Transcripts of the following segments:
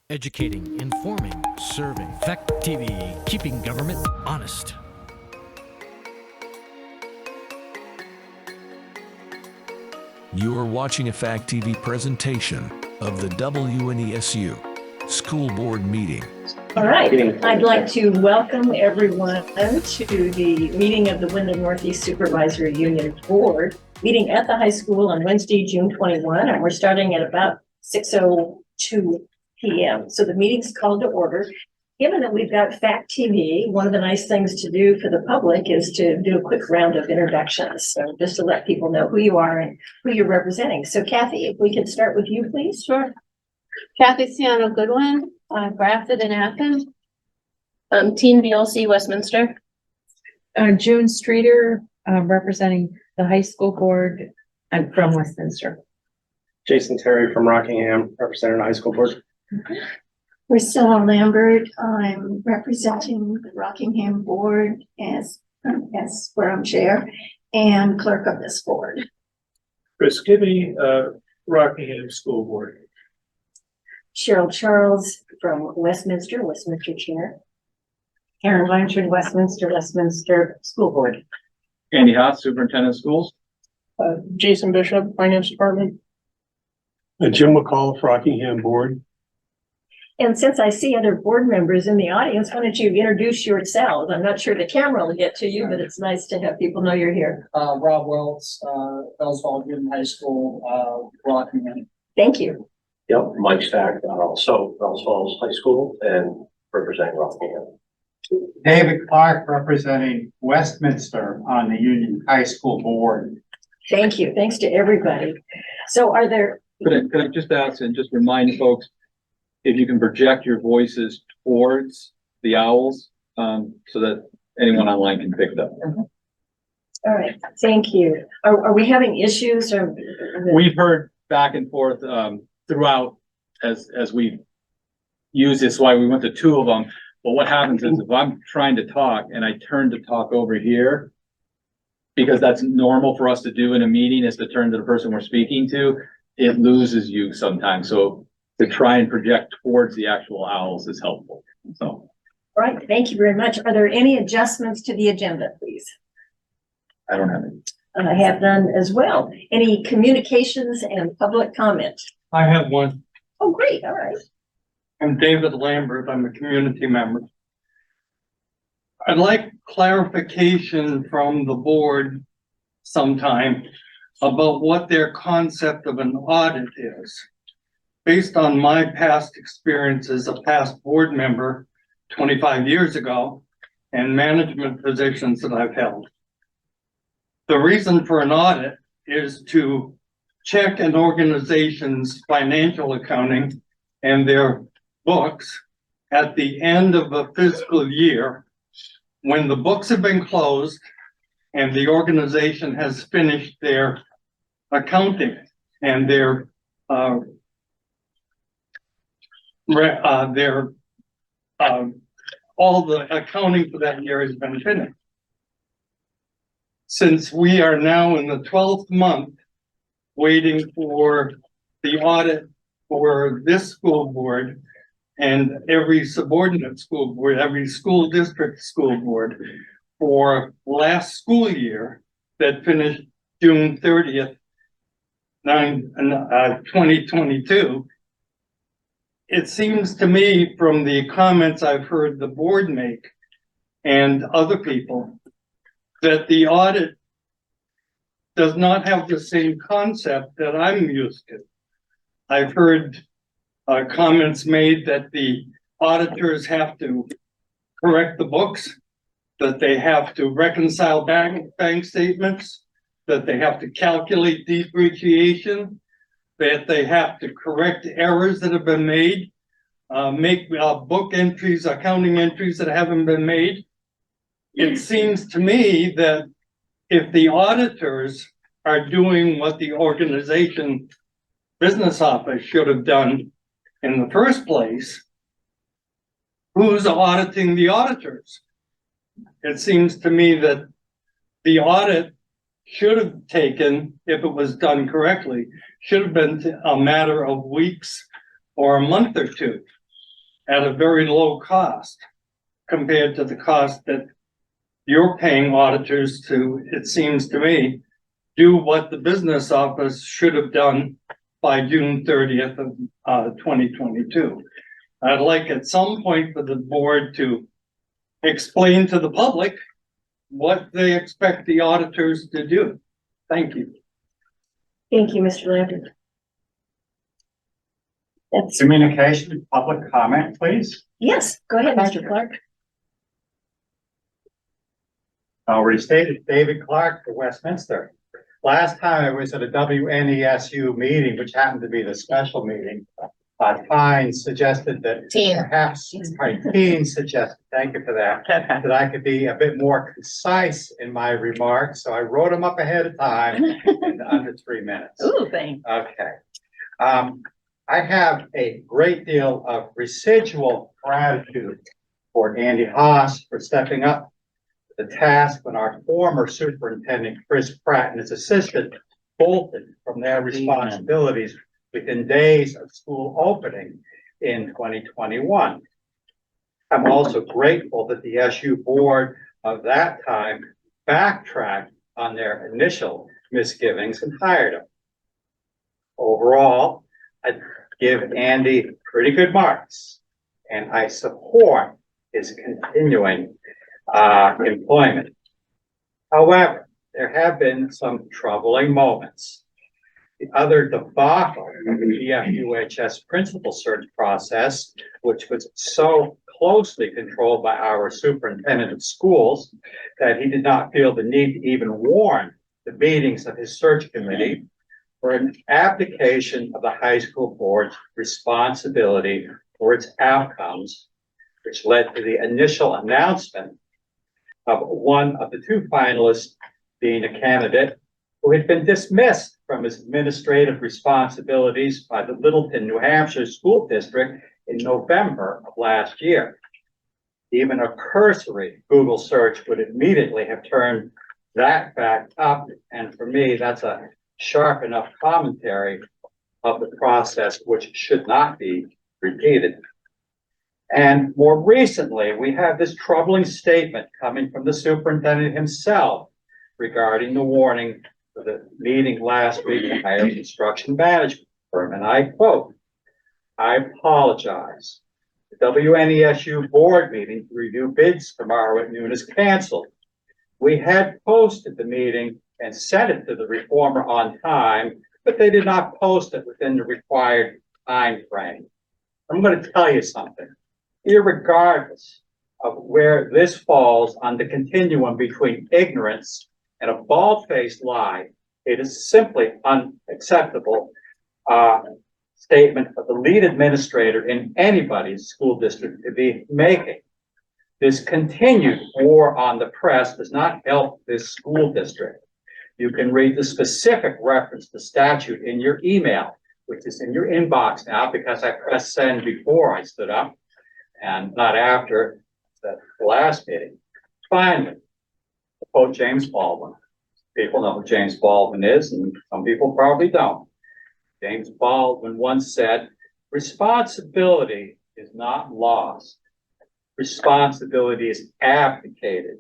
Educating, informing, serving. Fact TV, keeping government honest. You are watching a Fact TV presentation of the WNESU School Board meeting. All right, I'd like to welcome everyone to the meeting of the Wyndham Northeast Supervisory Union Board, meeting at the high school on Wednesday, June 21, and we're starting at about 6:02 p.m. So the meeting's called to order. Given that we've got Fact TV, one of the nice things to do for the public is to do a quick round of introductions. So just to let people know who you are and who you're representing. So Kathy, if we could start with you, please. Sure. Kathy Siano Goodwin, grafted in Athens. Teen VLC Westminster. June Streeter, representing the high school board and from Westminster. Jason Terry from Rockingham, representing the high school board. Priscilla Lambert, I'm representing the Rockingham board as where I'm chair and clerk of this board. Chris Gibby, Rockingham School Board. Cheryl Charles from Westminster Chair. Karen Blanchard, Westminster School Board. Andy Haas, Superintendent of Schools. Jason Bishop, Finance Department. Jim McCall, Rockingham Board. And since I see other board members in the audience, why don't you introduce yourselves? I'm not sure the camera will get to you, but it's nice to have people know you're here. Rob Welts, Bellswell Union High School, Rockingham. Thank you. Yep, Mike Stack, also Bells Falls High School and representing Rockingham. David Clark, representing Westminster on the Union High School Board. Thank you. Thanks to everybody. So are there... Could I just ask and just remind folks, if you can project your voices towards the owls, so that anyone online can pick it up. All right, thank you. Are we having issues or? We've heard back and forth throughout as we use this, why we went to two of them. But what happens is if I'm trying to talk and I turn to talk over here, because that's normal for us to do in a meeting, is to turn to the person we're speaking to, it loses you sometimes. So to try and project towards the actual owls is helpful. So, all right, thank you very much. Are there any adjustments to the agenda, please? I don't have any. I have none as well. Any communications and public comment? I have one. Oh, great. All right. I'm David Lambert. I'm a community member. I'd like clarification from the board sometime about what their concept of an audit is. Based on my past experience as a past board member 25 years ago and management positions that I've held. The reason for an audit is to check an organization's financial accounting and their books at the end of a fiscal year when the books have been closed and the organization has finished their accounting and their all the accounting for that year has been finished. Since we are now in the 12th month waiting for the audit for this school board and every subordinate school board, every school district school board for last school year that finished June 30th, 2022, it seems to me from the comments I've heard the board make and other people that the audit does not have the same concept that I'm used to. I've heard comments made that the auditors have to correct the books, that they have to reconcile bank statements, that they have to calculate depreciation, that they have to correct errors that have been made, make book entries, accounting entries that haven't been made. It seems to me that if the auditors are doing what the organization business office should have done in the first place, who's auditing the auditors? It seems to me that the audit should have taken, if it was done correctly, should have been a matter of weeks or a month or two. at a very low cost compared to the cost that you're paying auditors to, it seems to me, do what the business office should have done by June 30th of 2022. I'd like at some point for the board to explain to the public what they expect the auditors to do. Thank you. Thank you, Mr. Lambert. That's, Communication, public comment, please. yes, go ahead, Mr. Clark. Already stated, David Clark for Westminster. Last time I was at a WNESU meeting, which happened to be the special meeting. Tyne suggested that perhaps, Tyne suggested, thank you for that, that I could be a bit more concise in my remarks. So I wrote them up ahead of time in under 3 minutes. Ooh, thanks. Okay. I have a great deal of residual gratitude for Andy Haas for stepping up to the task when our former superintendent, Chris Pratt, and his assistant bolted from their responsibilities within days of school opening in 2021. I'm also grateful that the SU board of that time backtracked on their initial misgivings and hired him. Overall, I give Andy pretty good marks, and I support his continuing employment. However, there have been some troubling moments. The other debacle of the GFUHS principal search process, which was so closely controlled by our superintendent of schools that he did not feel the need to even warn the meetings of his search committee, for an abdication of the high school board's responsibility for its outcomes, which led to the initial announcement of one of the two finalists being a candidate who had been dismissed from his administrative responsibilities by the Littleton, New Hampshire school district in November of last year. Even a cursory Google search would immediately have turned that fact up, and for me, that's a sharp enough commentary of the process which should not be repeated. And more recently, we have this troubling statement coming from the superintendent himself regarding the warning for the meeting last week to hire a construction management firm. And I quote, "I apologize. The WNESU board meeting to review bids tomorrow at noon is canceled. We had posted the meeting and sent it to the reformer on time, but they did not post it within the required time frame." I'm going to tell you something. Irregardless of where this falls on the continuum between ignorance and a bald-faced lie, it is simply unacceptable statement of the lead administrator in anybody's school district to be making. This continued war on the press does not help this school district. You can read the specific reference to statute in your email, which is in your inbox now because I pressed send before I stood up and not after the last meeting. Finally, to quote James Baldwin. People know who James Baldwin is, and some people probably don't. James Baldwin once said, "Responsibility is not lost. Responsibility is abdicated.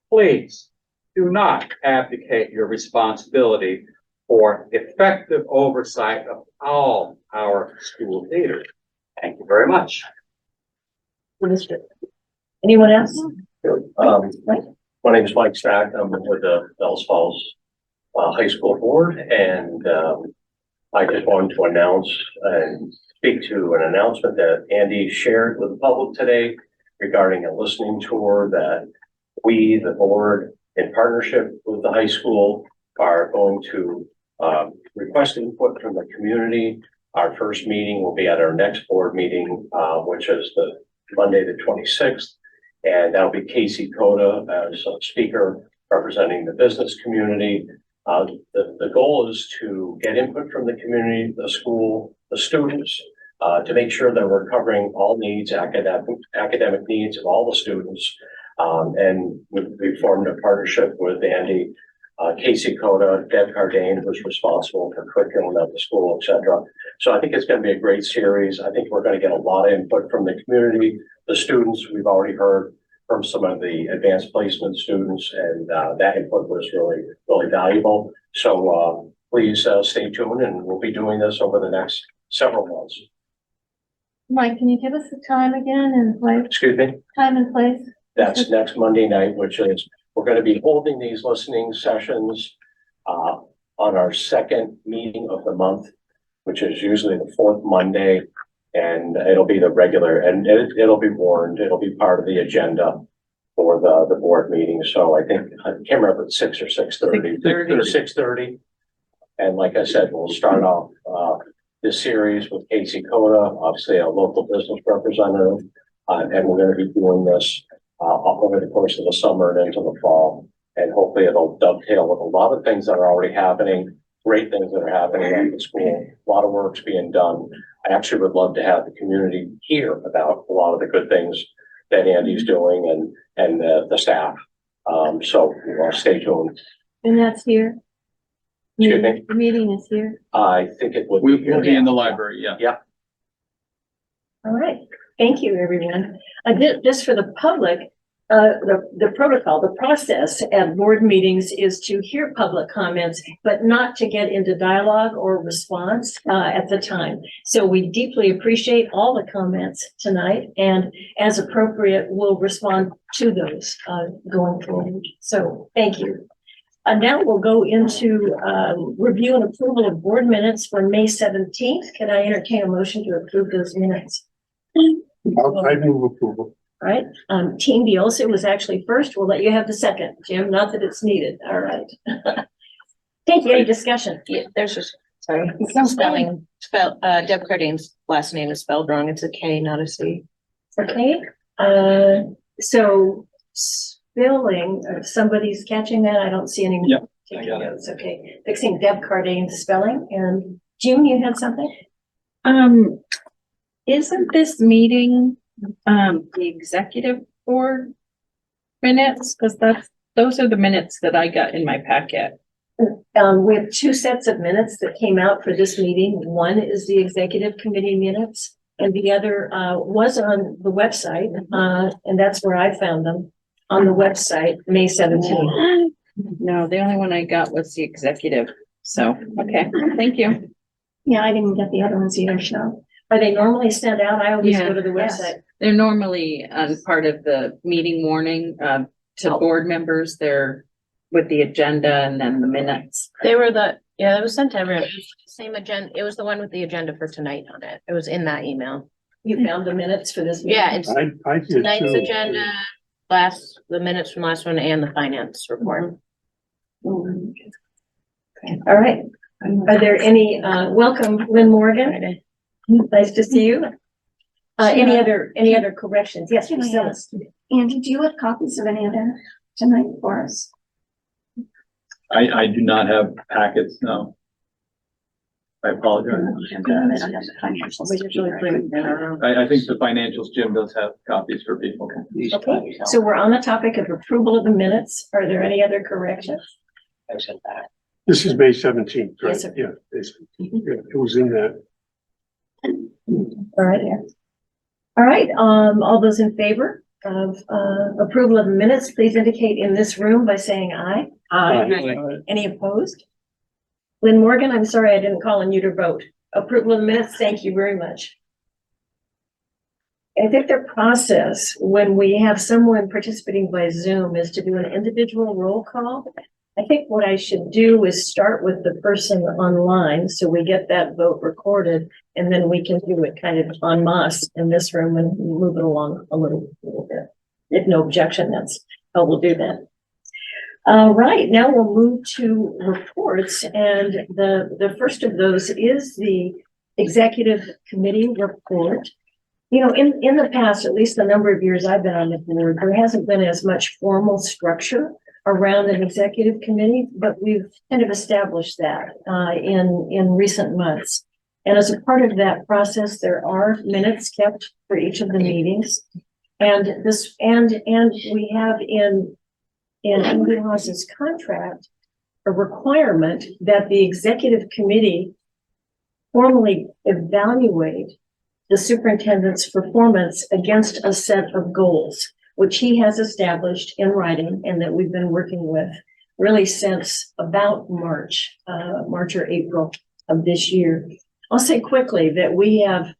Please do not abdicate your responsibility for effective oversight of all our school leaders." Thank you very much. Anyone else? My name is Mike Stack. I'm with the Bells Falls High School Board, and I just wanted to announce and speak to an announcement that Andy shared with the public today regarding a listening tour that we, the board, in partnership with the high school, are going to request input from the community. Our first meeting will be at our next board meeting, which is the Monday, the 26th. And that'll be Casey Coda as a speaker representing the business community. The goal is to get input from the community, the school, the students, to make sure that we're covering all needs, academic needs of all the students. And we formed a partnership with Andy Casey Coda, Deb Cardane, who's responsible for curriculum at the school, et cetera. So I think it's going to be a great series. I think we're going to get a lot of input from the community, the students. We've already heard from some of the advanced placement students, and that input was really, really valuable. So please stay tuned, and we'll be doing this over the next several months. Mike, can you give us the time again and place, Excuse me? time and place? That's next Monday night, which is, we're going to be holding these listening sessions on our second meeting of the month, which is usually the fourth Monday. And it'll be the regular, and it'll be warned, it'll be part of the agenda for the board meeting. So I think, I can't remember, it's 6 or 6:30. 6:30. And like I said, we'll start off this series with Casey Coda, obviously a local business representative. And we're going to be doing this over the course of the summer and into the fall. And hopefully it'll dovetail with a lot of things that are already happening, great things that are happening at the school. A lot of work's being done. I actually would love to have the community hear about a lot of the good things that Andy's doing and the staff. So stay tuned. And that's here? Excuse me? The meeting is here? I think it would We'll be be in the library, yeah. Yeah. All right. Thank you, everyone. Just for the public, the protocol, the process at board meetings is to hear public comments, but not to get into dialogue or response at the time. So we deeply appreciate all the comments tonight, and as appropriate, we'll respond to those going forward. So thank you. Now we'll go into review and approval of board minutes for May 17th. Can I entertain a motion to approve those minutes? I move approval. All right, Team Bielsa was actually first. We'll let you have the second, Jim, not that it's needed. All right. Thank you. Any discussion? Yeah, there's just, sorry, Deb Cardane's last name is spelled wrong. It's a K, not a C. Okay, so spelling, somebody's catching that. I don't see any. Yep, I got it. It's okay. Fixing Deb Cardane's spelling. And June, you had something? Isn't this meeting, the executive board minutes? Because those are the minutes that I got in my packet. We have two sets of minutes that came out for this meeting. One is the executive committee minutes, and the other was on the website, and that's where I found them, on the website, May 17th. No, the only one I got was the executive. So, okay, thank you. Yeah, I didn't get the other ones either, so. Are they normally sent out? I always Yeah. go to the Yes. website. They're normally part of the meeting warning to board members. They're with the agenda and then the minutes. They were it was sent to everyone. It was the same agenda. It was the one with the agenda for tonight on it. It was in that email. You found the minutes for this meeting? Yeah, it's I did tonight's too. agenda, the minutes from last one and the finance report. Okay. All right. Are there any, welcome, Lynn Morgan. Nice to see you. Any other corrections? Yes, Can I Priscilla. ask, Andy, do you have copies of any of that tonight for us? I do not have packets, no. I apologize. I think the financials, Jim does have copies for people. Okay, so we're on the topic of approval of the minutes. Are there any other corrections? This is May 17th, right? Yes, sir. Yeah, it was in that. All right. All right, all those in favor of approval of the minutes, please indicate in this room by saying aye. Any opposed? Lynn Morgan, I'm sorry, I didn't call on you to vote. Approval of the minutes, thank you very much. I think the process when we have someone participating by Zoom is to do an individual roll call. I think what I should do is start with the person online, so we get that vote recorded, and then we can do it kind of en masse in this room and move it along a little bit. If no objection, that's how we'll do that. Right, now we'll move to reports, and the first of those is the executive committee report. You know, in the past, at least the number of years I've been on the board, there hasn't been as much formal structure around an executive committee, but we've kind of established that in recent months. And as a part of that process, there are minutes kept for each of the meetings. And we have in Andy Haas's contract a requirement that the executive committee formally evaluate the superintendent's performance against a set of goals, which he has established in writing and that we've been working with really since about March or April of this year. I'll say quickly that we have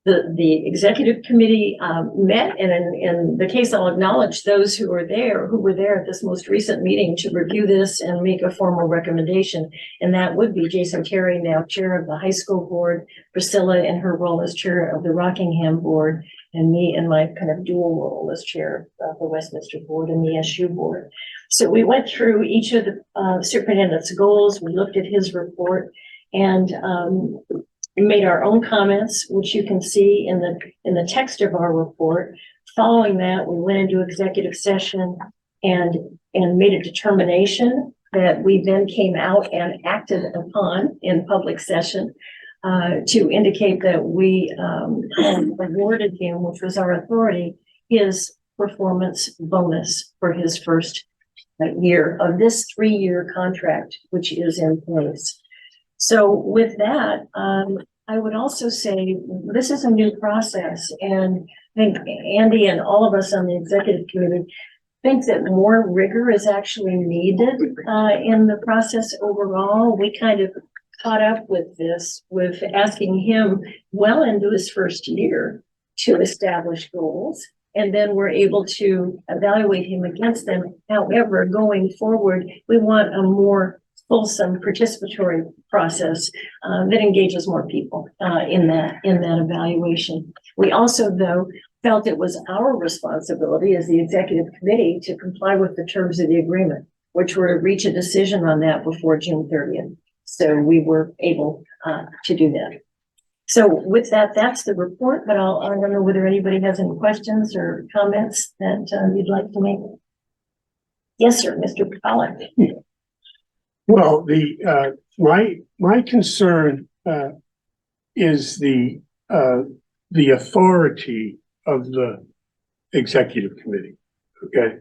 the executive committee met, and in the case, I'll acknowledge those who were there at this most recent meeting to review this and make a formal recommendation. And that would be Jason Terry, now chair of the high school board, Priscilla in her role as chair of the Rockingham board, and me in my kind of dual role as chair of the Westminster board and the SU board. So we went through each of the superintendent's goals. We looked at his report and we made our own comments, which you can see in the text of our report. Following that, we went into executive session and made a determination that we then came out and acted upon in public session to indicate that we awarded him, which was our authority, his performance bonus for his first year of this 3-year contract, which is in place. So with that, I would also say this is a new process, and I think Andy and all of us on the executive committee think that more rigor is actually needed in the process overall. We kind of caught up with this with asking him well into his first year to establish goals, and then we're able to evaluate him against them. However, going forward, we want a more fulsome participatory process that engages more people in that evaluation. We also, though, felt it was our responsibility as the executive committee to comply with the terms of the agreement, which were to reach a decision on that before June 30th. So we were able to do that. So with that, that's the report, but I don't know whether anybody has any questions or comments that you'd like to make. Yes, sir, Mr. Pollack. Well, my concern is the authority of the executive committee. Okay,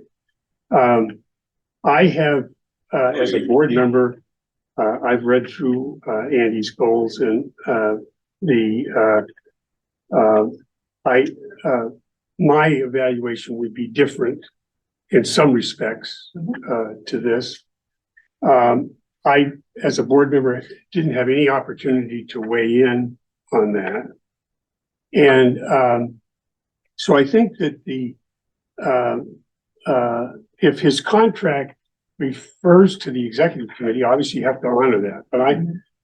I have as a board member, I've read through Andy's goals, and my evaluation would be different in some respects to this. I, as a board member, didn't have any opportunity to weigh in on that. And so I think that if his contract refers to the executive committee, obviously you have to honor that. But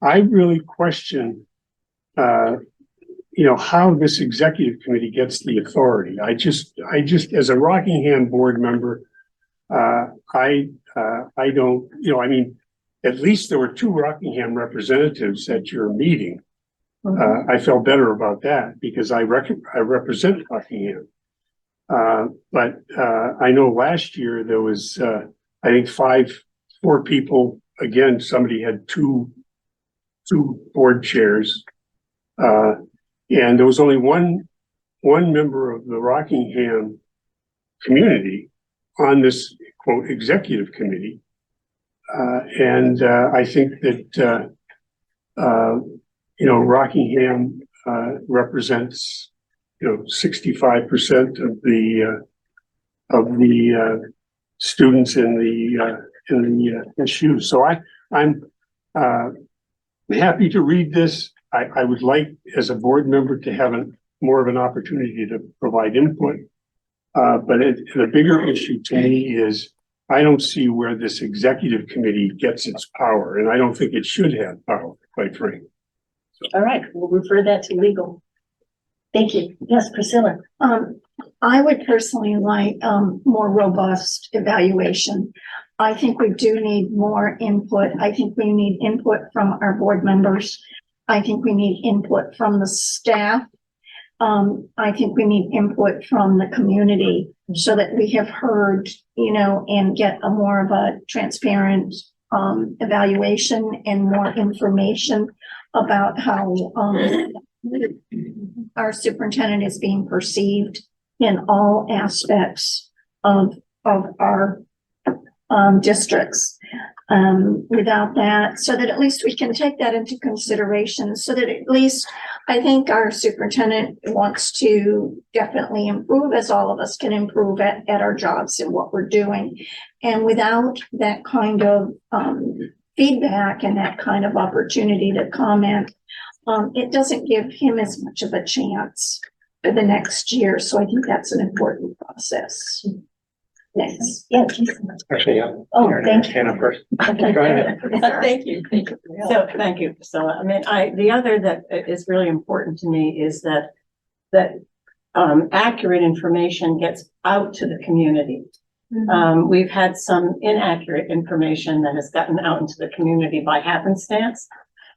I really question, how this executive committee gets the authority. I just, as a Rockingham board member, I don't, at least there were 2 Rockingham representatives at your meeting. I felt better about that because I represent Rockingham. But I know last year there was, I think 4 people. Again, somebody had two board chairs. And there was only one member of the Rockingham community on this quote executive committee. And I think that, Rockingham represents, 65% of the students in the SU. So I'm happy to read this. I would like, as a board member, to have more of an opportunity to provide input. But the bigger issue to me is I don't see where this executive committee gets its power, and I don't think it should have power, quite frankly. All right, we'll refer that to legal. Thank you. Yes, Priscilla. I would personally like more robust evaluation. I think we do need more input. I think we need input from our board members. I think we need input from the staff. I think we need input from the community so that we have heard, and get a more of a transparent evaluation and more information about how our superintendent is being perceived in all aspects of our districts. without that, so that at least we can take that into consideration, so that at least I think our superintendent wants to definitely improve, as all of us can improve at our jobs and what we're doing. And without that kind of feedback and that kind of opportunity to comment, it doesn't give him as much of a chance for the next year. So I think that's an important process. Thanks. Yeah. Actually, yeah. Oh, thank you. Hannah first. Okay. Go ahead. Thank you. Thank you. So, thank you, Priscilla. I mean, the other that is really important to me is that accurate information gets out to the community. We've had some inaccurate information that has gotten out into the community by happenstance.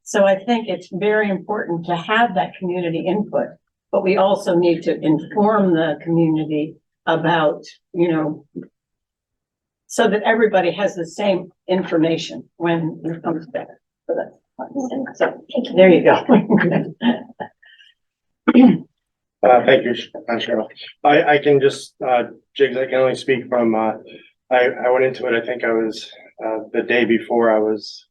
So I think it's very important to have that community input, but we also need to inform the community about, so that everybody has the same information when it comes back. So there you go. Thank you, Cheryl. I can just, Jigs, I can only speak from, I went into it, I think I was, the day before I was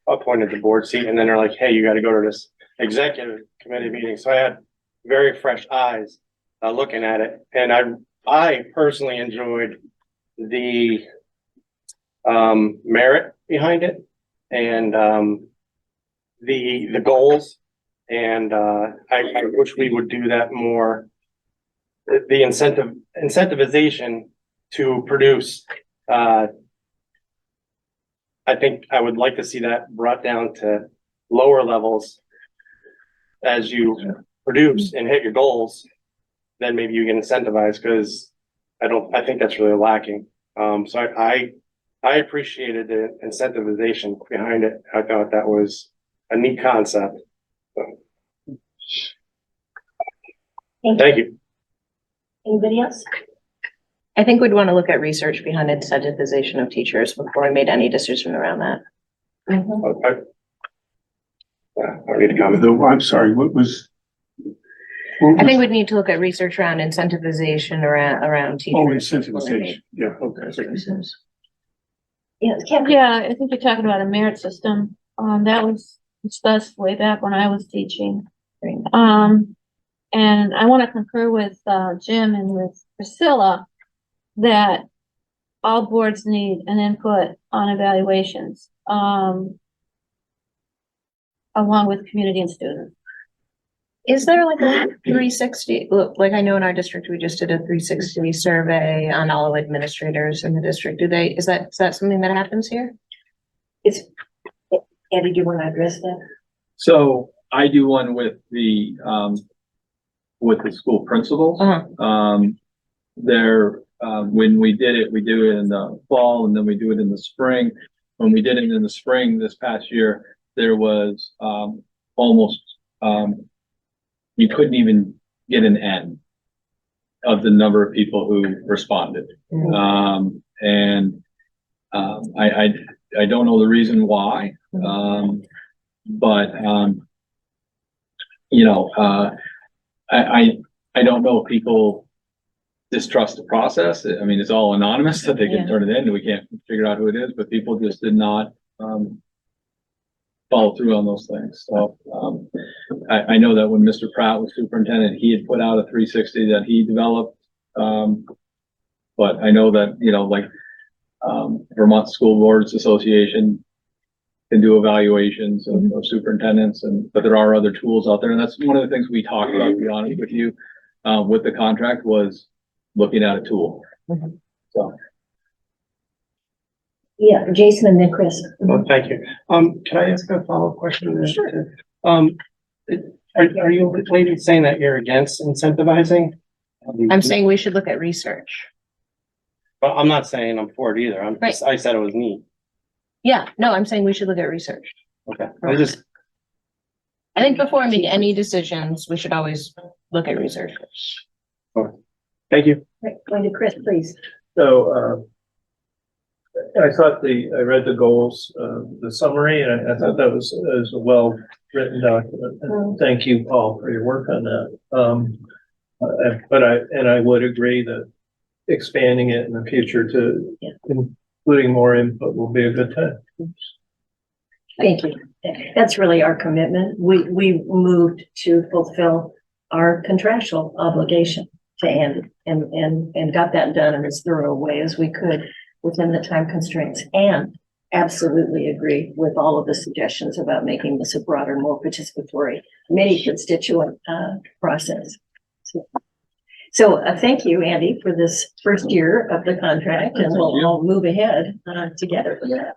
appointed to board seat, and then they're like, hey, you got to go to this executive committee meeting. So I had very fresh eyes looking at it, and I personally enjoyed the merit behind it and the goals, and I wish we would do that more. The incentivization to produce, I think I would like to see that brought down to lower levels. As you produce and hit your goals, then maybe you get incentivized, because I think that's really lacking. So I appreciated the incentivization behind it. I thought that was a neat concept. So, thank you. Anybody else? I think we'd want to look at research behind incentivization of teachers before I made any decision around that. I need to comment. I'm sorry, what was? I think we'd need to look at research around incentivization around teachers. Oh, incentivization, yeah, okay. Services. Yeah, Kim. Yeah, I think you're talking about a merit system. That was discussed way back when I was teaching. And I want to concur with Jim and with Priscilla that all boards need an input on evaluations, along with community and students. Is there like a 360, look, like I know in our district, we just did a 360 survey on all administrators in the district. Is that something that happens here? Andy, do you want to address that? So I do one with the school principals. When we did it in the fall, and then we do it in the spring. When we did it in the spring this past year, there was almost you couldn't even get an N of the number of people who responded. I don't know the reason why, but I don't know if people distrust the process. I mean, it's all anonymous, that they can turn it in and we can't figure out who it is, but people just did not follow through on those things. So I know that when Mr. Pratt was superintendent, he had put out a 360 that he developed. But I know that, Vermont School Boards Association can do evaluations of superintendents, but there are other tools out there. And that's one of the things we talked about, to be honest with you, with the contract, was looking at a tool. So. Yeah, Jason and then Chris. Well, thank you. Can I ask a follow-up question? Sure. Are you ladies saying that you're against incentivizing? I'm saying we should look at research. But I'm not saying I'm for it either. I said it was neat. Yeah, no, I'm saying we should look at research. Okay. I think before I make any decisions, we should always look at research. Thank you. Right, going to Chris, please. So, I read the goals, the summary, and I thought that was a well written document. And thank you, Paul, for your work on that. But I would agree that expanding it in the future to including more input will be a good time. Thank you. That's really our commitment. We moved to fulfill our contractual obligation to Andy and got that done in as thorough a way as we could within the time constraints, and absolutely agree with all of the suggestions about making this a broader, more participatory, many constituent process. So thank you, Andy, for this first year of the contract, and we'll all move ahead together with that.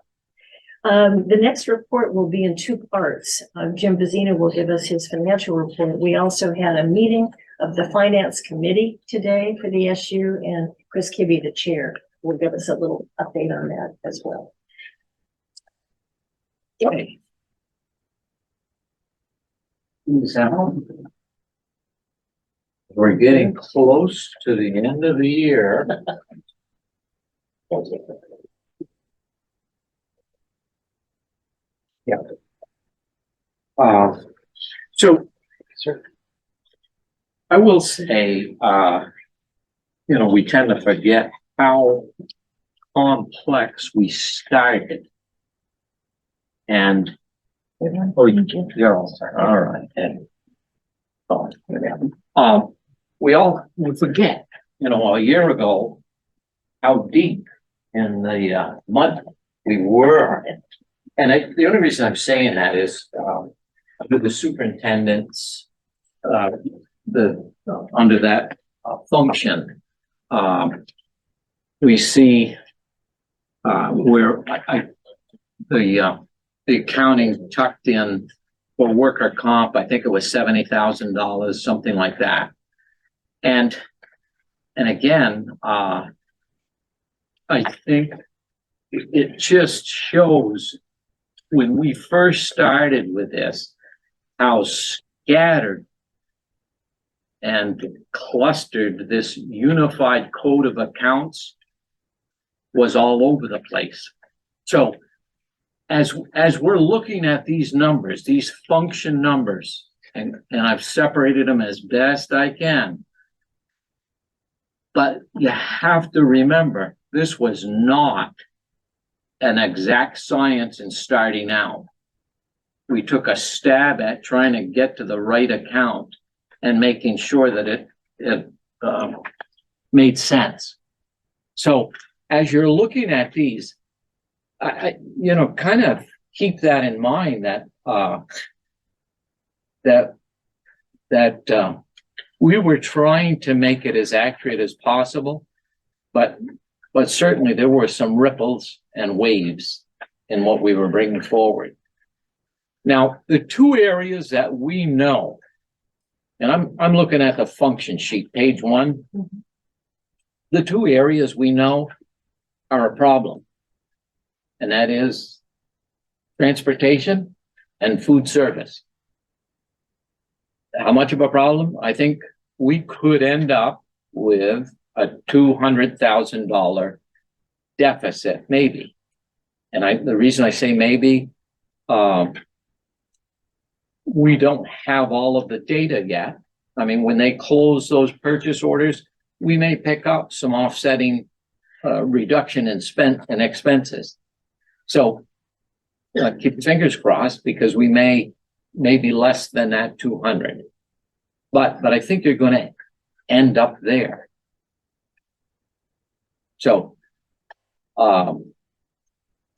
The next report will be in two parts. Jim Vizina will give us his financial report. We also had a meeting of the Finance Committee today for the SU, and Chris Kibbe, the chair, will give us a little update on that as well. Okay. We're getting close to the end of the year. Thank you. Yeah. So I will say, we tend to forget how complex we started. And, all right. And, we forget, a year ago, how deep in the mud we were. And the only reason I'm saying that is, under the superintendent's, under that function, we see, where the accounting tucked in for worker comp, I think it was $70,000, something like that. And again, I think it just shows when we first started with this, how scattered and clustered this unified code of accounts was all over the place. So as we're looking at these numbers, these function numbers, and I've separated them as best I can, but you have to remember, this was not an exact science in starting out. We took a stab at trying to get to the right account and making sure that it made sense. So as you're looking at these, I kind of keep that in mind, that we were trying to make it as accurate as possible, but certainly there were some ripples and waves in what we were bringing forward. Now, the two areas that we know, and I'm looking at the function sheet, page 1. The two areas we know are a problem, and that is transportation and food service. How much of a problem? I think we could end up with a $200,000 deficit, maybe. And the reason I say maybe, we don't have all of the data yet. I mean, when they close those purchase orders, we may pick up some offsetting reduction in expenses. So keep your fingers crossed, because we may be less than that 200. But I think you're going to end up there. So, and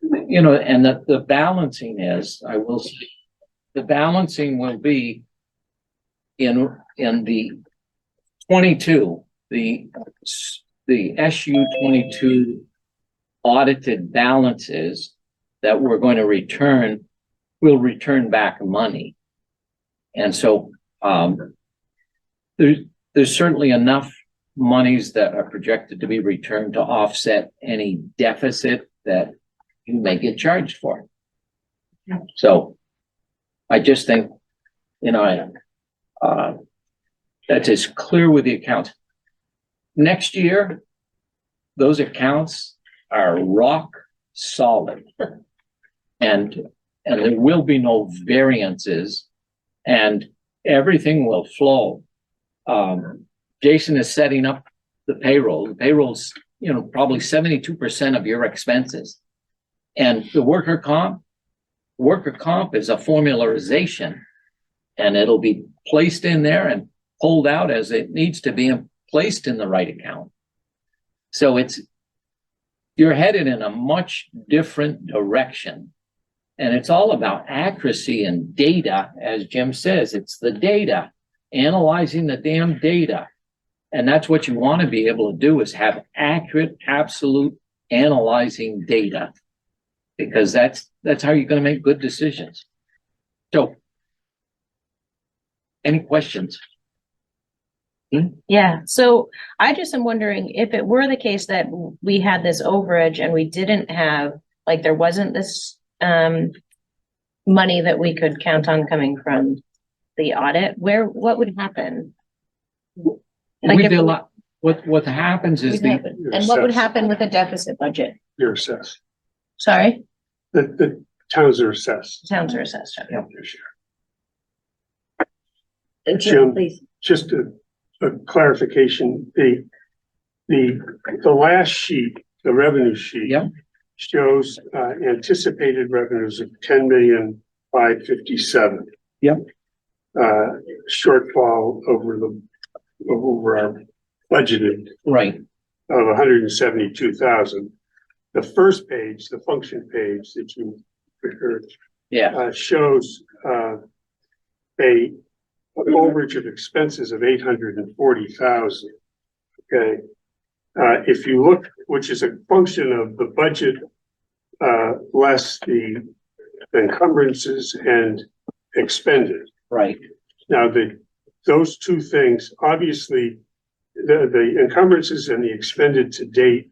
the balancing is, I will say, the balancing will be in the 22, the SU 22 audited balances that we're going to return, will return back money. And so there's certainly enough monies that are projected to be returned to offset any deficit that you may get charged for. So I just think, that's as clear with the accounts. Next year, those accounts are rock solid, and there will be no variances, and everything will flow. Jason is setting up the payroll. The payroll's probably 72% of your expenses. And the worker comp is a formularization, and it'll be placed in there and pulled out as it needs to be and placed in the right account. So you're headed in a much different direction. And it's all about accuracy and data, as Jim says. It's the data, analyzing the damn data. And that's what you want to be able to do, is have accurate, absolute analyzing data, because that's how you're going to make good decisions. So, any questions? Yeah, so I just am wondering if it were the case that we had this overage and we didn't have, like, there wasn't this money that we could count on coming from the audit, what would happen? Like, if what happens is and what would happen with a deficit budget? You're assessed. Sorry? The towns are assessed. Towns are assessed. Okay. Jim, please. just a clarification, the last sheet, the revenue sheet. Yep. Shows anticipated revenues of 10,557,000. Yep. Shortfall over our budgeted right of 172,000. The first page, the function page that you preferred, shows an overage of expenses of 840,000. Okay. If you look, which is a function of the budget less the encumbrances and expended. Right. Now, those two things, obviously, the encumbrances and the expended to date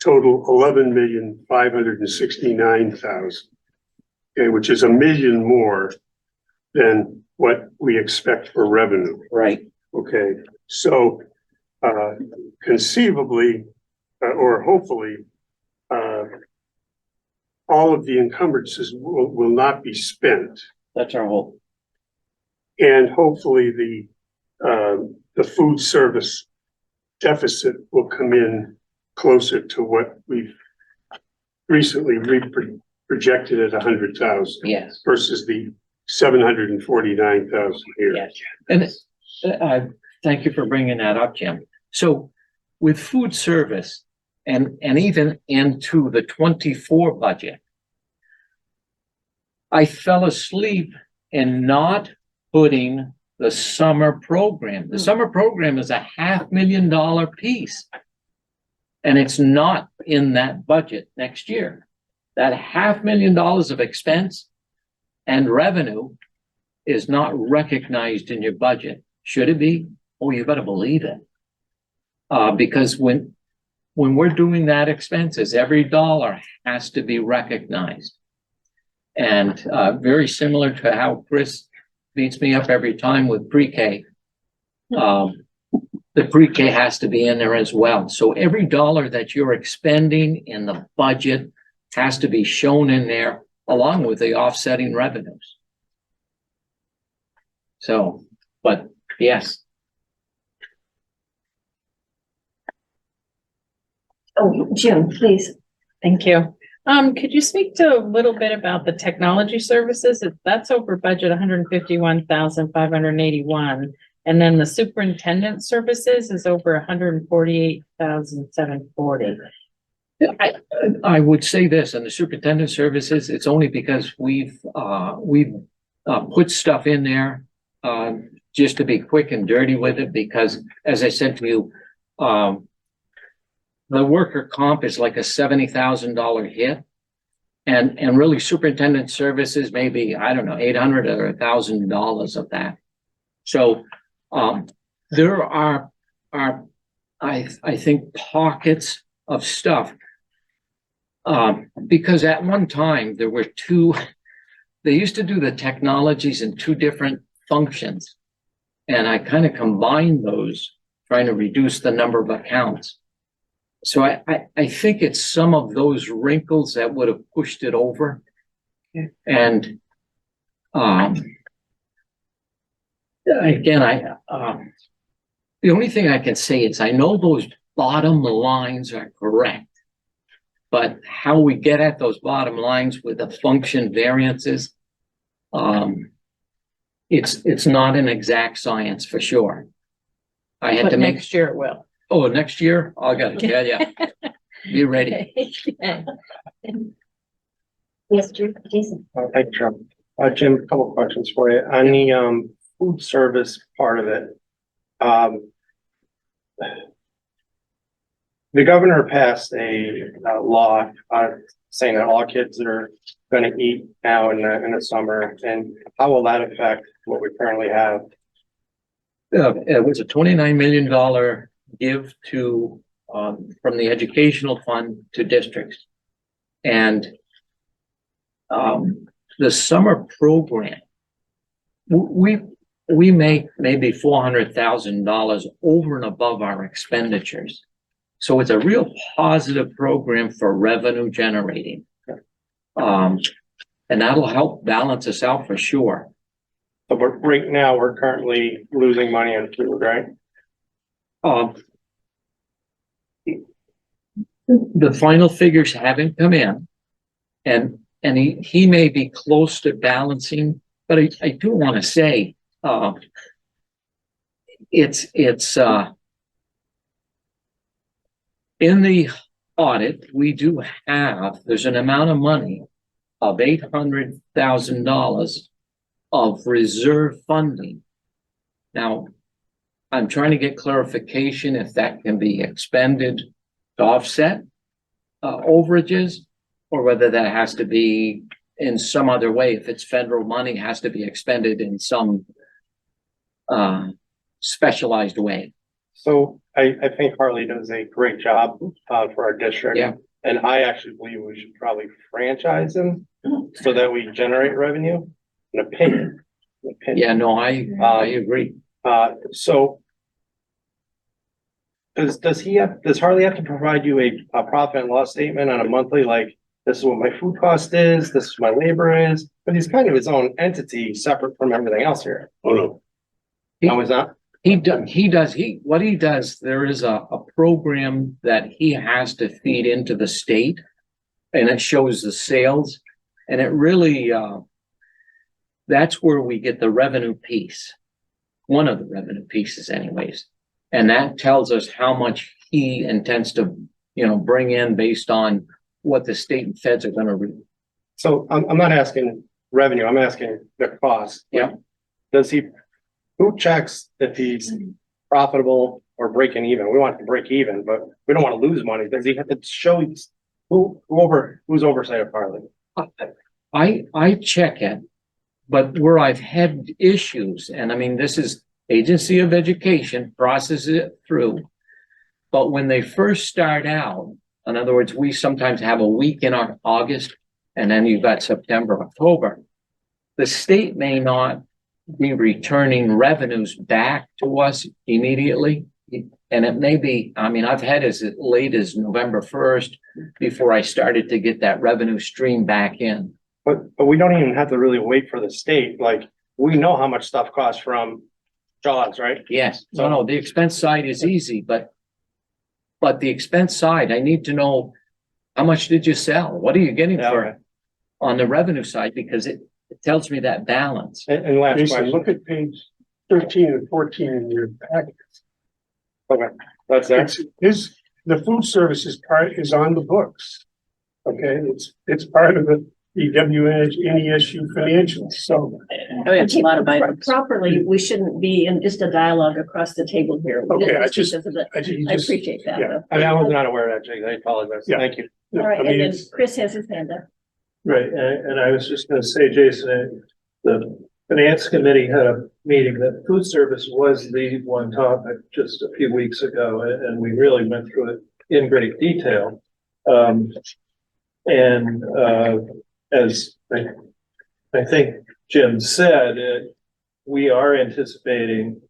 total 11,569,000. Okay, which is $1 million more than what we expect for revenue. Right. Okay, so conceivably, or hopefully, all of the encumbrances will not be spent. That's our hope. And hopefully the food service deficit will come in closer to what we've recently projected at 100,000. Yes. Versus the 749,000 here. Yes. And thank you for bringing that up, Jim. So with food service and even into the 24 budget, I fell asleep in not putting the summer program. The summer program is a $500,000 piece, and it's not in that budget next year. That $500,000 of expense and revenue is not recognized in your budget. Should it be? Oh, you better believe it. Because when we're doing that expenses, every dollar has to be recognized. And very similar to how Chris beats me up every time with pre-K, the pre-K has to be in there as well. So every dollar that you're expending in the budget has to be shown in there along with the offsetting revenues. So, but yes. Oh, Jim, please. Thank you. Could you speak to a little bit about the technology services? That's over budget 151,581. And then the superintendent services is over 148,740. I would say this, and the superintendent services, it's only because we've put stuff in there just to be quick and dirty with it, because as I said to you, the worker comp is like a $70,000 hit. And really superintendent services, maybe, I don't know, $800 or $1,000 of that. So there are I think pockets of stuff. Because at one time there were they used to do the technologies in two different functions. And I kind of combined those, trying to reduce the number of accounts. So I think it's some of those wrinkles that would have pushed it over. And again, the only thing I can say is I know bottom lines are correct. But how we get at those bottom lines with the function variances, it's not an exact science for sure. I had But to make, next year it will. oh, next year, I gotta tell you, be ready. Yes, Jason. Thank you, Jim. Jim, a couple of questions for you. On the, food service part of it, the governor passed a law, saying that all kids are gonna eat now in the summer, and how will that affect what we currently have? It was a $29 million give to, from the educational fund to districts. And, the summer program, we make maybe $400,000 over and above our expenditures. So it's a real positive program for revenue generating. And that'll help balance us out for sure. But right now, we're currently losing money on food, right? The final figures haven't come in, and he may be close to balancing, but I do want to say, it's in the audit, we do have, there's an amount of money of $800,000 of reserve funding. Now, I'm trying to get clarification if that can be expended to offset overages, or whether that has to be in some other way. If it's federal money, has to be expended in some specialized way. So I think Harley does a great job for our district. Yeah. And I actually believe we should probably franchise him so that we generate revenue. An opinion. Yeah, no, I agree. So does Harley have to provide you a profit and loss statement on a monthly, like, this is what my food cost is, this is what my labor is, but he's kind of his own entity separate from everything else here. Oh, no. No, he's not? What he does, there is a program that he has to feed into the state, and it shows the sales, and it really, that's where we get the revenue piece. One of the revenue pieces anyways. And that tells us how much he intends to, bring in based on what the state and feds are gonna read. So I'm not asking revenue, I'm asking the cost. Yeah. Who checks if he's profitable or breaking even? We want to break even, but we don't want to lose money. Does he have to show who's oversight of Harley? I check it, but where I've had issues, and I mean, this is Agency of Education processes it through. But when they first start out, in other words, we sometimes have a week in August, and then you've got September, October. The state may not be returning revenues back to us immediately. And it may be, I mean, I've had as late as November 1st before I started to get that revenue stream back in. But we don't even have to really wait for the state. Like, we know how much stuff costs from Jaws, right? Yes, no, the expense side is easy, but the expense side, I need to know how much did you sell? What are you getting for it on the revenue side? Because it tells me that balance. And last Jason, question. look at page 13 and 14 in your packet. Okay, that's that. The food service is on the books. Okay, it's part of the WNESU financials, so. It's a lot of items. Properly, we shouldn't be in just a dialogue across the table here. Okay, I appreciate that. yeah. though. I was not aware of that, Jake. I apologize. Yeah. Thank you. All right, I mean, and then it's- Chris has his hand up. Right, and I was just gonna say, Jason, the finance committee had a meeting that food service was the one topic just a few weeks ago, and we really went through it in great detail. As I think Jim said, we are anticipating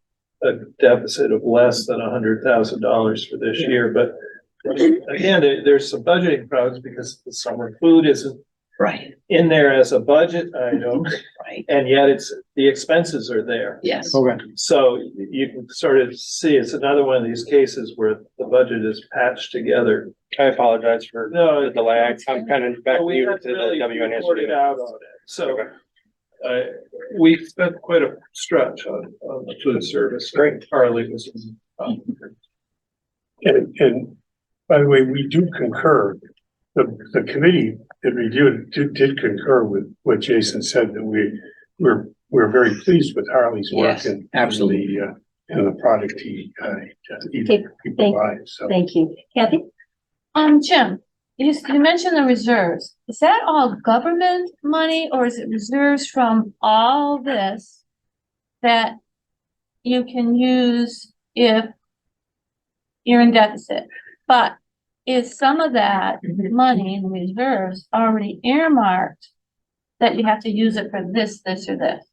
a deficit of less than $100,000 for this year, but again, there's some budgeting problems because the summer food isn't Right, in there as a budget item, right, and yet the expenses are there. yes. So you can sort of see it's another one of these cases where the budget is patched together. I apologize for No, the delay. I'm kind of back we new to have the really reported WNESU. out on it. So we spent quite a stretch on the food service. Great. Harley was. And by the way, we do concur. The committee that reviewed did concur with what Jason said, that we're very pleased with Harley's work Yes, and absolutely. and the product he provides. So Thank you. Kathy? Jim, you mentioned the reserves. Is that all government money or is it reserves from all this that you can use if you're in deficit? But is some of that money in reserves already earmarked that you have to use it for this, or this?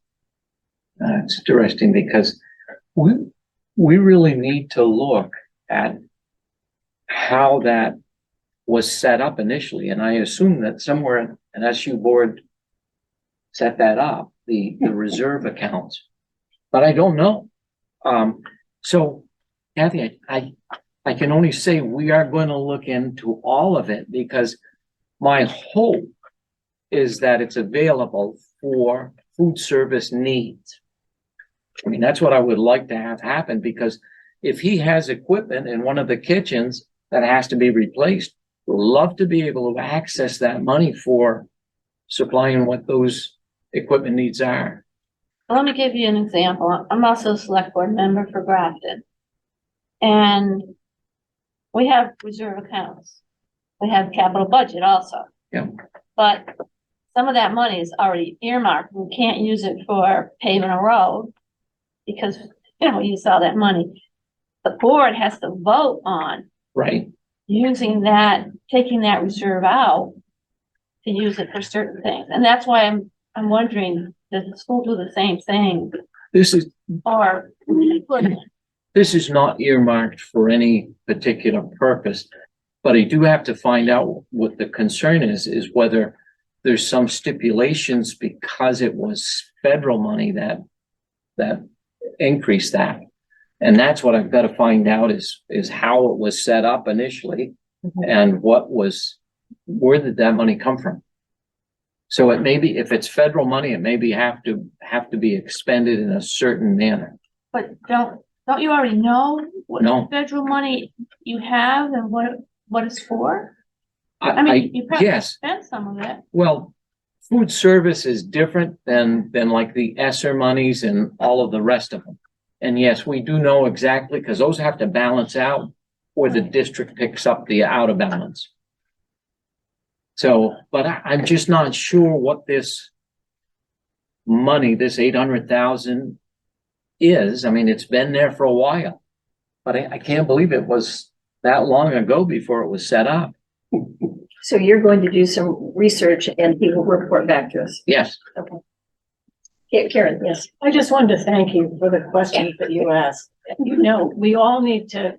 It's interesting because we really need to look at how that was set up initially. And I assume that somewhere an SU board set that up, the reserve accounts, but I don't know. So Kathy, I can only say we are going to look into all of it because my hope is that it's available for food service needs. I mean, that's what I would like to have happen, because if he has equipment in one of the kitchens that has to be replaced, we'd love to be able to access that money for supplying what those equipment needs are. Let me give you an example. I'm also a select board member for Grafton. And we have reserve accounts. We have capital budget also. Yeah. But some of that money is already earmarked. We can't use it for paving a road because, we use all that money. The board has to vote on Right. using that, taking that reserve out to use it for certain things. And that's why I'm wondering, does the school do the same thing? This is This is not earmarked for any particular purpose, but I do have to find out what the concern is whether there's some stipulations because it was federal money that increased that. And that's what I've got to find out is how it was set up initially and where did that money come from? So it may be, if it's federal money, it maybe have to be expended in a certain manner. But don't you already know what No. federal money you have and what it's for? You probably yes. spent some of it. Well, food service is different than like the ESSER monies and all of the rest of them. And yes, we do know exactly, because those have to balance out or the district picks up the out of balance. So, but I'm just not sure what this money, this 800,000 is. I mean, it's been there for a while, but I can't believe it was that long ago before it was set up. So you're going to do some research and he will report back to us. Yes. Okay. Karen, yes. I just wanted to thank you for the questions that you asked. We all need to,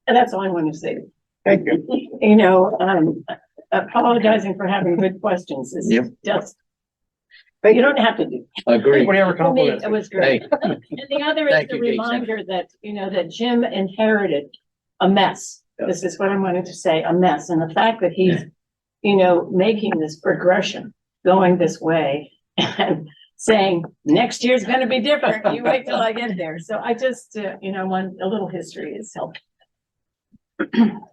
and that's all I want to say. Thank you. Apologizing for having good questions is Yep. just, you don't have to do. Agree. Whatever For me, compliment. it was great. Hey. And the other is Thank the you, Jason. reminder that, that Jim inherited a mess. This is what I wanted to say, a mess. And the fact that he's, making this progression, going this way and saying, next year's gonna be different. You wait till I get there. So I just, want a little history is helpful.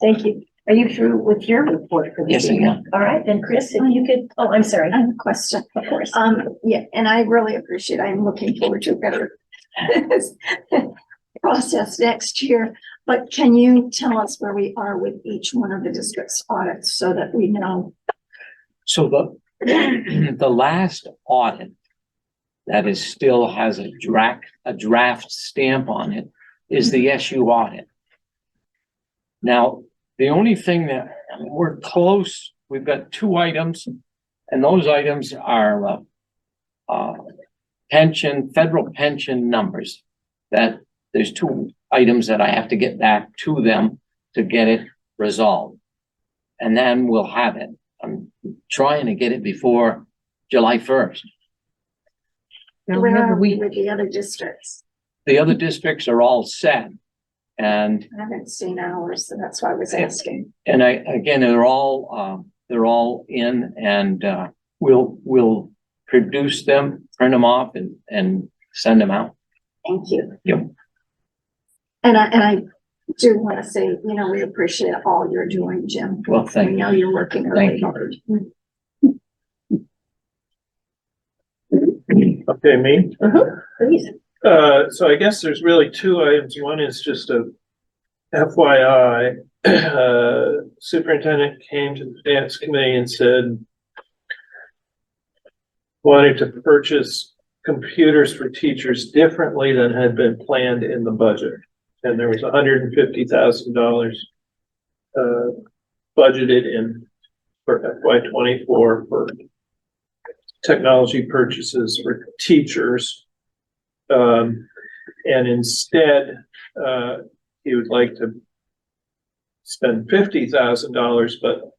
Thank you. Are you through with your report for this Yes, I evening? am. All right, then Chris, if you could, I'm sorry. I have a question. Of course. Yeah, and I really appreciate, I'm looking forward to a better process next year. But can you tell us where we are with each one of the district's audits so that we know? So the last audit that is still has a draft stamp on it is the SU audit. Now, the only thing that we're close, we've got 2 items, and those items are federal pension numbers. That there's 2 items that I have to get back to them to get it resolved. And then we'll have it. I'm trying to get it before July 1st. Where are we with the other districts? The other districts are all set. And, I haven't seen ours, so that's why I was asking. and again, they're all in, and, we'll produce them, print them off and send them out. Thank you. Yep. And I do want to say, you know, we appreciate all you're doing, Jim. Well, thank We you. know you're working really Thank you. hard. Okay, me? Please. So I guess there's really two items. One is just a FYI. Superintendent came to the finance committee and said wanted to purchase computers for teachers differently than had been planned in the budget. And there was $150,000 budgeted in for FY24 for technology purchases for teachers. And instead, he would like to spend $50,000, but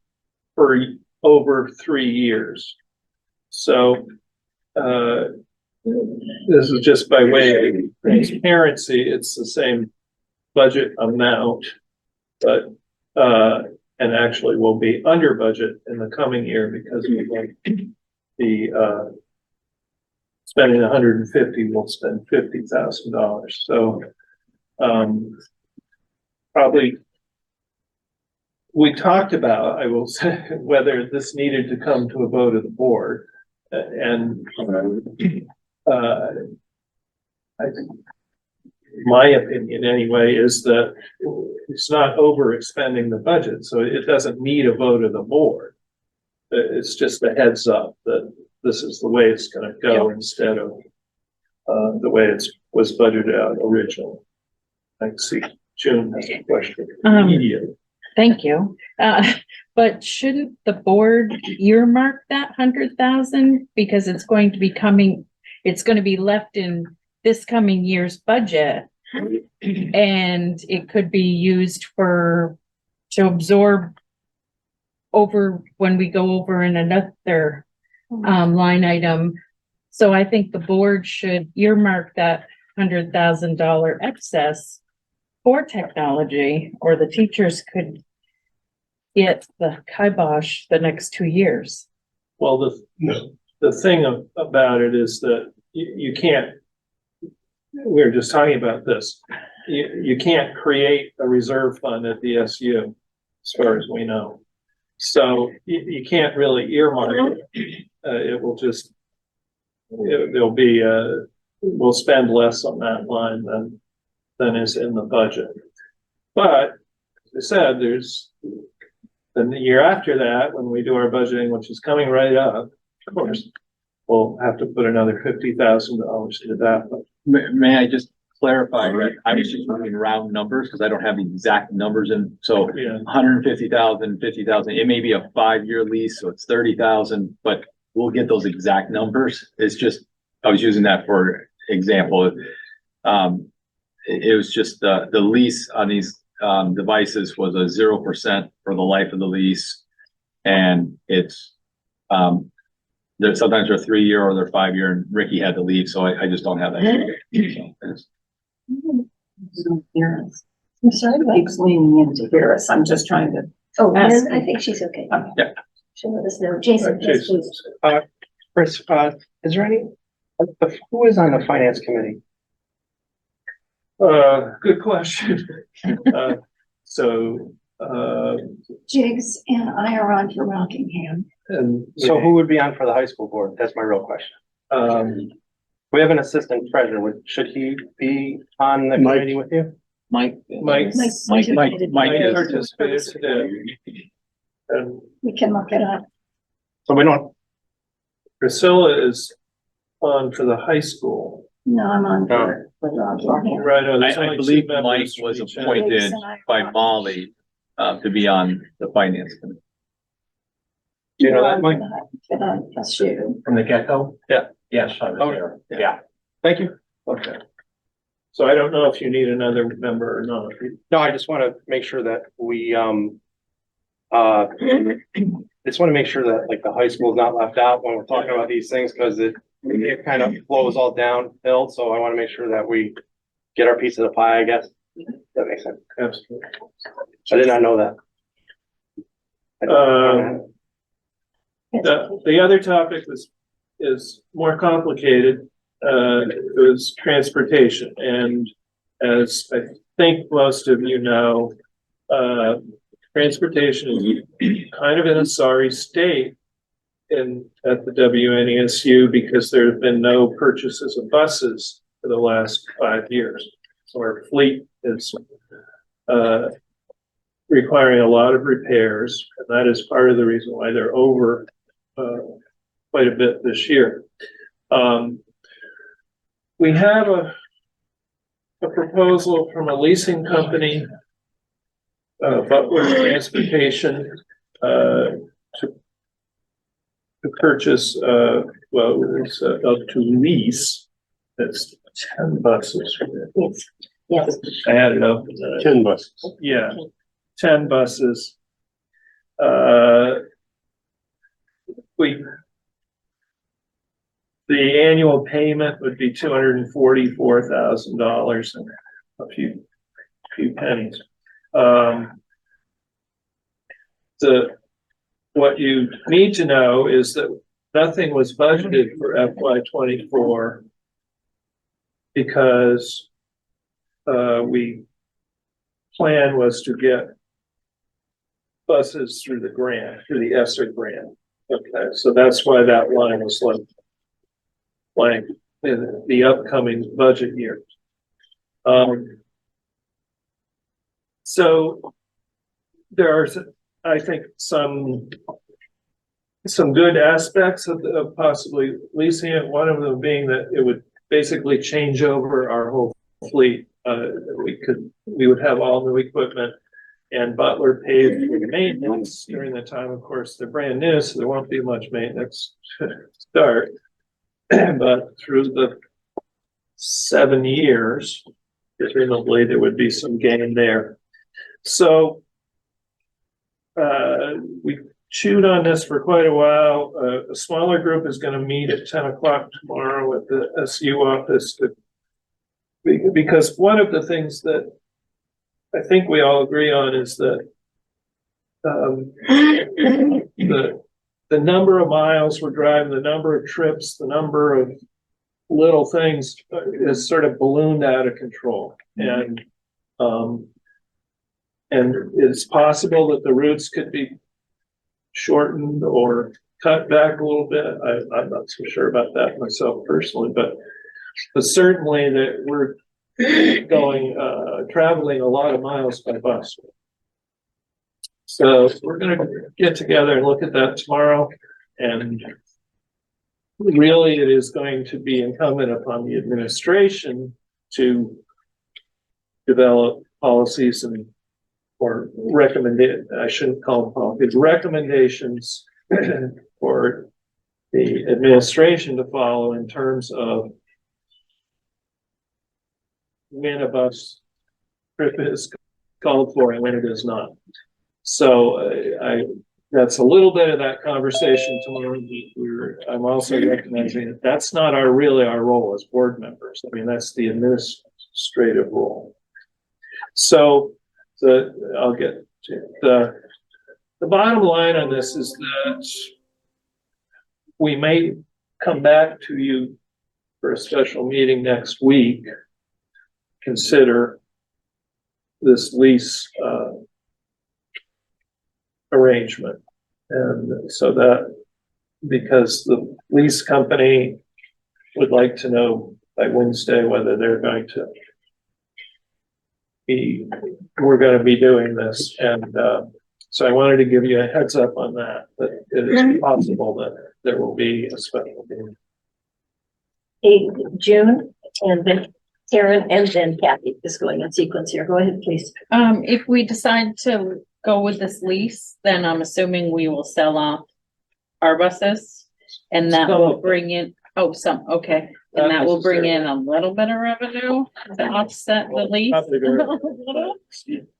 for over 3 years. So this is just by way of transparency. It's the same budget amount, but and actually will be under budget in the coming year because of the spending 150, we'll spend $50,000. So probably we talked about, I will say, whether this needed to come to a vote of the board, and I think my opinion anyway is that it's not over expending the budget, so it doesn't need a vote of the board. It's just a heads up that this is the way it's going to go instead of the way it was budgeted out originally. I see June has a question immediately. Thank you. But shouldn't the board earmark that 100,000 because it's going to be left in this coming year's budget, and it could be used to absorb over when we go over in another line item. So I think the board should earmark that $100,000 excess for technology, or the teachers could get the kibosh the next 2 years. Well, the thing about it is that you can't, we were just talking about this, you can't create a reserve fund at the SU, as far as we know. So you can't really earmark it. It will just, there'll be, we'll spend less on that line than is in the budget. But as I said, there's then the year after that, when we do our budgeting, which is coming right up, of course, we'll have to put another $50,000 into that. May I just clarify, right? I was just running round numbers because I don't have the exact numbers in. So Yeah. 150,000, 50,000, it may be a 5-year lease, so it's 30,000, but we'll get those exact numbers. It's just, I was using that for example. It was just the lease on these devices was a 0% for the life of the lease. And it's, sometimes they're 3-year or they're 5-year, and Ricky had to leave, so I just don't have that. I'm sorry, Mike's leaning in to hear us. I'm just trying to. Oh, ask and I you. think she's okay. Yeah. She'll let us know. Jason, yes, Jason. please. Chris, is there any, who is on the finance committee? Good question. So Jigs and I are on for Rockingham. and So who would be on for the high school board? That's my real question. We have an assistant treasurer. Should he be on the Mike. committee with you? Mike Mike participated today. And We can look it up. So we don't, Priscilla is on for the high school. No, I'm on for Rockingham. Right. There's I only believe two Mike members was from each end. appointed by Molly to be on the finance committee. do you know You're that, on Mike? for the SU. From the get-go? Yeah. Yes, I was there. Yeah. Thank you. Okay. So I don't know if you need another member or not. just want to make sure that like the high school is not left out when we're talking about these things, because it kind of flows all downhill. So I want to make sure that we get our piece of the pie, I guess. That makes sense. Absolutely. I did not know that. The other topic is more complicated. It was transportation, and as I think most of you know, transportation is kind of in a sorry state at the WNESU because there have been no purchases of buses for the last 5 years. So our fleet is requiring a lot of repairs, and that is part of the reason why they're over quite a bit this year. We have a proposal from a leasing company, Butler Transportation, to purchase, well, it's to lease. That's 10 buses. Yes. I had it up. 10 buses. Yeah, 10 buses. The annual payment would be $244,000 and a few pennies. What you need to know is that nothing was budgeted for FY24 because plan was to get buses through the grant, through the ESSER grant. Okay, so that's why that line was blank in the upcoming budget year. So there are, I think, some good aspects of possibly leasing it. One of them being that it would basically change over our whole fleet. We would have all new equipment, and Butler paid for the maintenance during the time. Of course, they're brand new, so there won't be much maintenance to start. But through the 7 years, presumably there would be some gain there. So we chewed on this for quite a while. A smaller group is going to meet at 10 o'clock tomorrow at the SU office because one of the things that I think we all agree on is that the number of miles we're driving, the number of trips, the number of little things is sort of ballooned out of control. And it's possible that the routes could be shortened or cut back a little bit. I'm not so sure about that myself personally, but certainly that we're traveling a lot of miles by bus. So we're going to get together and look at that tomorrow. And really it is going to be incumbent upon the administration to develop policies or I shouldn't call them policies, recommendations for the administration to follow in terms of when a bus trip is called for and when it is not. So that's a little bit of that conversation tomorrow. I'm also recognizing that that's not really our role as board members. I mean, that's the administrative role. So I'll get to the bottom line on this is that we may come back to you for a special meeting next week, consider this lease arrangement. And so that because the lease company would like to know by Wednesday whether we're going to be doing this. And so I wanted to give you a heads up on that it is possible that there will be a special meeting. June, and then Karen, and then Kathy is going in sequence here. Go ahead, please. If we decide to go with this lease, then I'm assuming we will sell off our buses and that will bring in, Oh, some, okay. And that will bring in a little bit of revenue to offset the lease.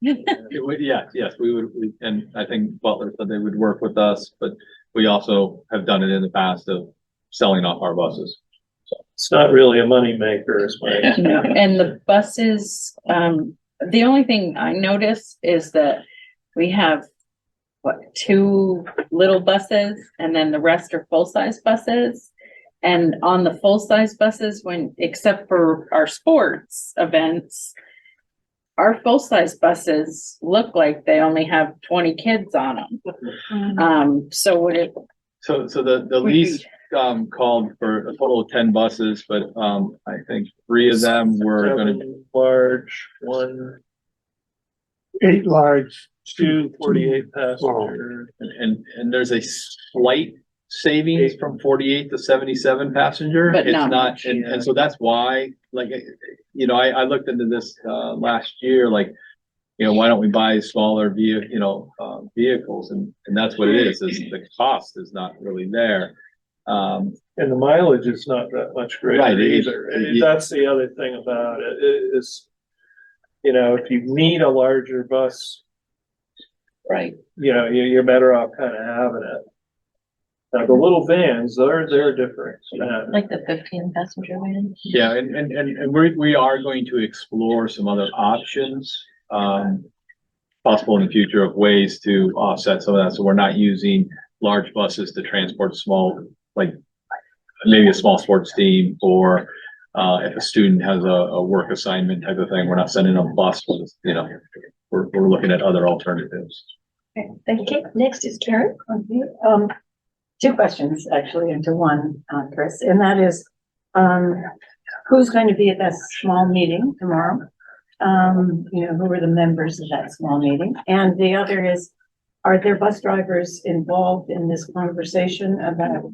It would, yes, we would, and I think Butler said they would work with us, but we also have done it in the past of selling off our buses. It's not really a moneymaker, is my. And the buses, the only thing I notice is that we have, what, 2 little buses and then the rest are full-size buses. And on the full-size buses, except for our sports events, our full-size buses look like they only have 20 kids on them. So would it? So the lease, called for a total of 10 buses, but, I think 3 of them were gonna be Large, 8 large, 2 48 passenger. and there's a slight savings from 48 to 77 passenger. But It's not not, much, and so that's why, like, I looked into this, last year, like, why don't we buy smaller vehicles? And that's what it is the cost is not really there. And the mileage is not that much greater Right, either. And that's the other thing about it, is, if you need a larger bus, Right. you're better off kind of having it. Now, the little vans, they're different. Like the 15 passenger van? Yeah, and we are going to explore some other options, possible in the future of ways to offset some of that. So we're not using large buses to transport small, like maybe a small sports team, or if a student has a work assignment type of thing, we're not sending them bus, we're looking at other alternatives. Okay, thank you. Next is Karen. 2 questions actually into one, Chris, and that is, who's going to be at that small meeting tomorrow? Who are the members of that small meeting? And the other is, are there bus drivers involved in this conversation about,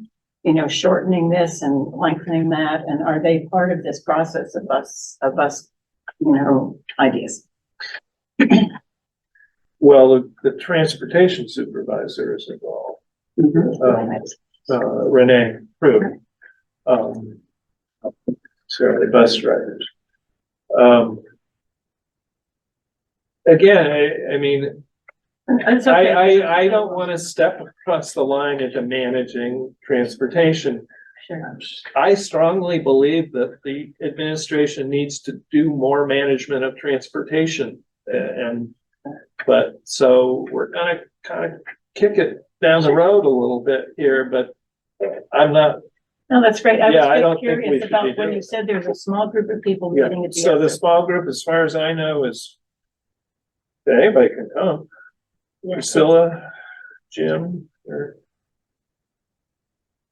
shortening this and lengthening that? And are they part of this process of bus, ideas? Well, the transportation supervisor is involved. Renee Prue. Sorry, bus drivers. Again, I mean, It's okay. I don't want to step across the line into managing transportation. Sure. I strongly believe that the administration needs to do more management of transportation. But so we're gonna kind of kick it down the road a little bit here, but I'm not. No, that's great. I was I don't just think we curious should about be when doing you said there's a small group of people Yeah, meeting at the. so the small group, as far as I know, is anybody can come. Priscilla, Jim, or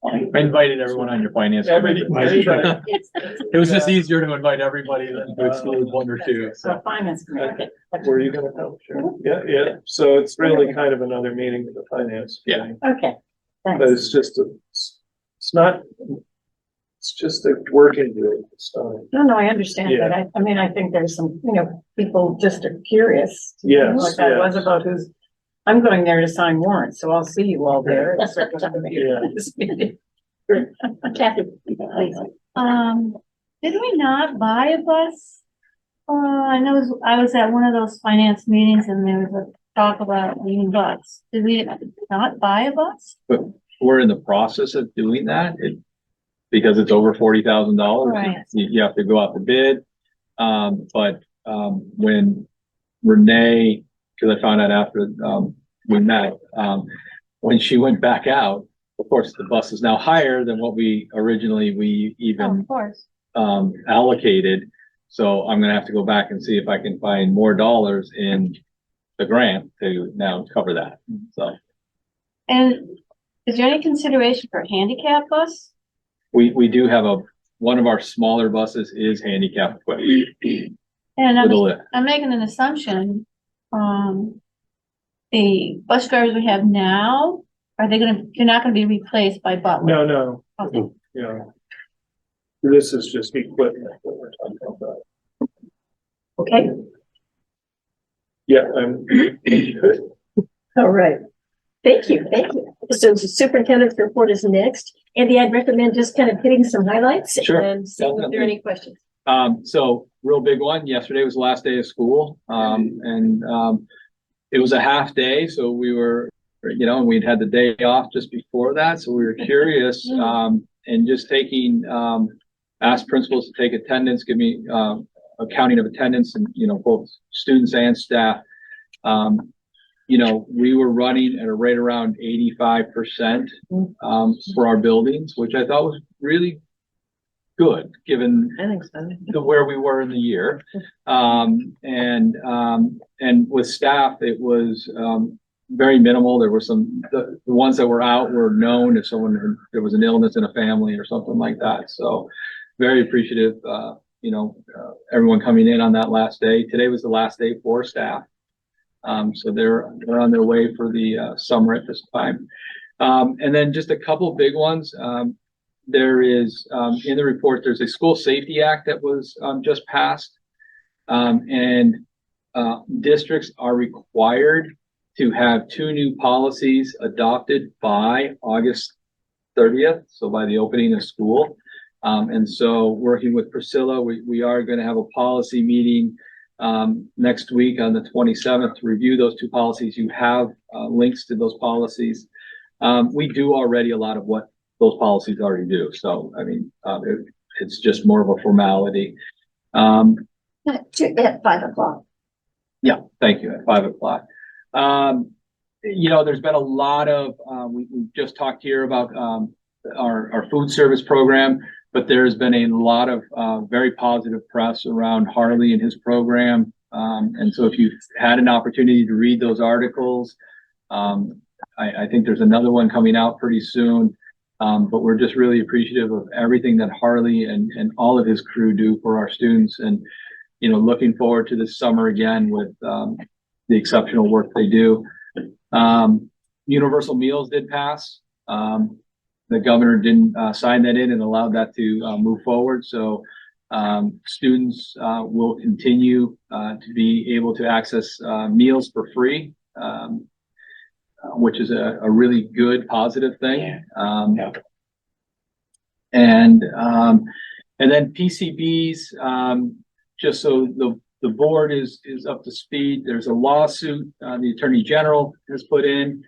I invited everyone on your finance committee. everybody. It was just easier to invite everybody than to exclude 1 or 2. So finance. committee. Were you gonna come? Sure. Yeah. So it's really kind of another meeting with the finance. Yeah. committee. Okay, But thanks. it's just, it's just a working group. So, No, I understand that. I mean, I think there's some, people just are curious. Yes, Like I was yes. about I'm going there to sign warrants, so I'll see you all there. Yeah. Kathy, please. Did we not buy a bus? I know I was at one of those finance meetings and there was a talk about needing bus. Did we not buy a bus? But we're in the process of doing that, because it's over $40,000. Right. You have to go out to bid. But when Renee, because I found out after we met, when she went back out, of course, the bus is now higher than what we Oh, even of course. allocated. So I'm gonna have to go back and see if I can find more dollars in the grant to now cover that. So And is there any consideration for a handicap bus? we do have one of our smaller buses is handicap equipped And with a lift. I'm making an assumption, the bus drivers we have now, they're not gonna be replaced by Butler? No. Okay. Yeah. This is just equipment that we're talking about. Okay, Yeah, I'm. all right. Thank you, thank you. So the superintendent's report is next. Andy, I'd recommend just kind of hitting some highlights Sure, and seeing if there are any questions. So real big one, yesterday was the last day of school, it was a half day, so we were, and we'd had the day off just before that, so we were curious, and just asked principals to take attendance, give me, a counting of attendance and, both students and staff. We were running at a rate around 85%, for our buildings, which I thought was really good, given I think so. where we were in the year. And with staff, it was, very minimal. There were the ones that were out were known if there was an illness in a family or something like that. So very appreciative, everyone coming in on that last day. Today was the last day for staff. So they're on their way for the summer at this time. And then just a couple of big ones. There is, in the report, there's a School Safety Act that was just passed. And districts are required to have 2 new policies adopted by August 30th, so by the opening of school. And so working with Priscilla, we are going to have a policy meeting next week on the 27th to review those 2 policies. You have links to those policies. We do already a lot of what those policies already do. So, I mean, it's just more of a formality. At 5:00. Yeah, thank you, at 5:00. There's been a lot of, we just talked here about our food service program, but there's been a lot of very positive press around Harley and his program. And so if you've had an opportunity to read those articles, I think there's another one coming out pretty soon. But we're just really appreciative of everything that Harley and all of his crew do for our students, and, looking forward to this summer again with the exceptional work they do. Universal meals did pass. The governor didn't sign that in and allowed that to move forward. So students will continue to be able to access meals for free, which is a really good, positive thing. And then PCBs, just so the board is up to speed, there's a lawsuit the Attorney General has put in.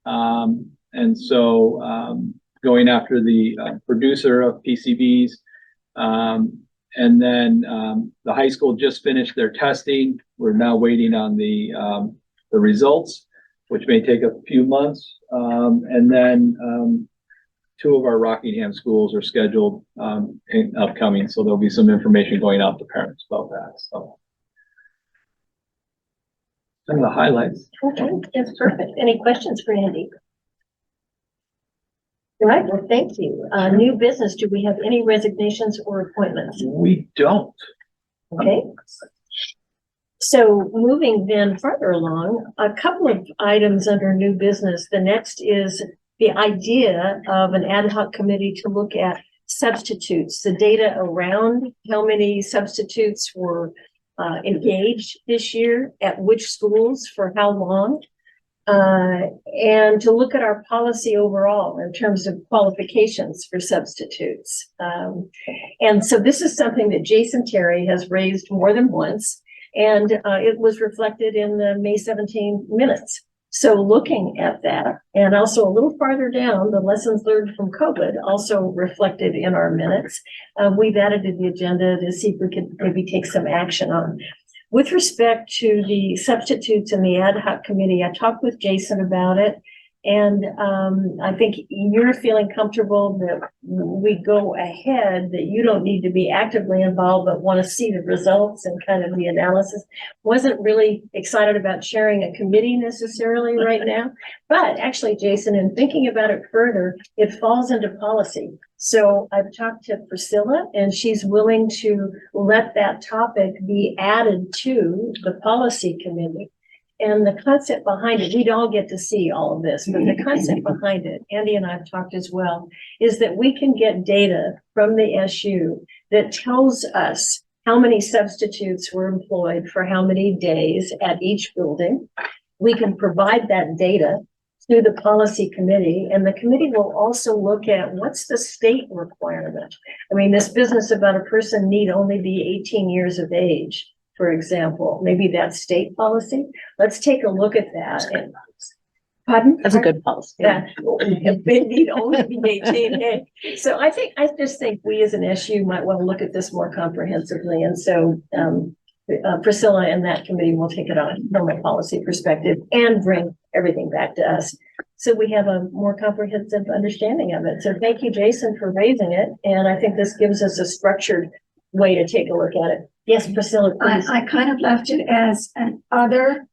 And so going after the producer of PCBs. And then the high school just finished their testing. We're now waiting on the results, which may take a few months. And then 2 of our Rockingham schools are scheduled in upcoming, so there'll be some information going out to parents about that. So some of the highlights. Okay, that's perfect. Any questions for Andy? All right, well, thank you. New business, do we have any resignations or appointments? We don't. Okay. So moving then further along, a couple of items under new business. The next is the idea of an ad hoc committee to look at substitutes, the data around how many substitutes were engaged this year, at which schools, for how long, and to look at our policy overall in terms of qualifications for substitutes. And so this is something that Jason Terry has raised more than once, and it was reflected in the May 17 minutes. So looking at that, and also a little farther down, the lessons learned from COVID also reflected in our minutes. We've added to the agenda to see if we could maybe take some action on. With respect to the substitutes in the ad hoc committee, I talked with Jason about it. And I think you're feeling comfortable that we go ahead, that you don't need to be actively involved, but want to see the results and kind of the analysis. Wasn't really excited about sharing a committee necessarily right now, but actually, Jason, in thinking about it further, it falls into policy. So I've talked to Priscilla, and she's willing to let that topic be added to the policy committee. And the concept behind it, we'd all get to see all of this, but the concept behind it, Andy and I have talked as well, is that we can get data from the SU that tells us how many substitutes were employed for how many days at each building. We can provide that data through the policy committee, and the committee will also look at what's the state requirement. I mean, this business about a person need only be 18 years of age, for example, maybe that's state policy. Let's take a look at that. And, pardon? That's a good policy. Yeah, they need only be 18. So I just think we as an issue might want to look at this more comprehensively. And so Priscilla and that committee will take it on from a policy perspective and bring everything back to us, so we have a more comprehensive understanding of it. So thank you, Jason, for raising it. And I think this gives us a structured way to take a look at it. Yes, Priscilla, please. I kind of left it as an other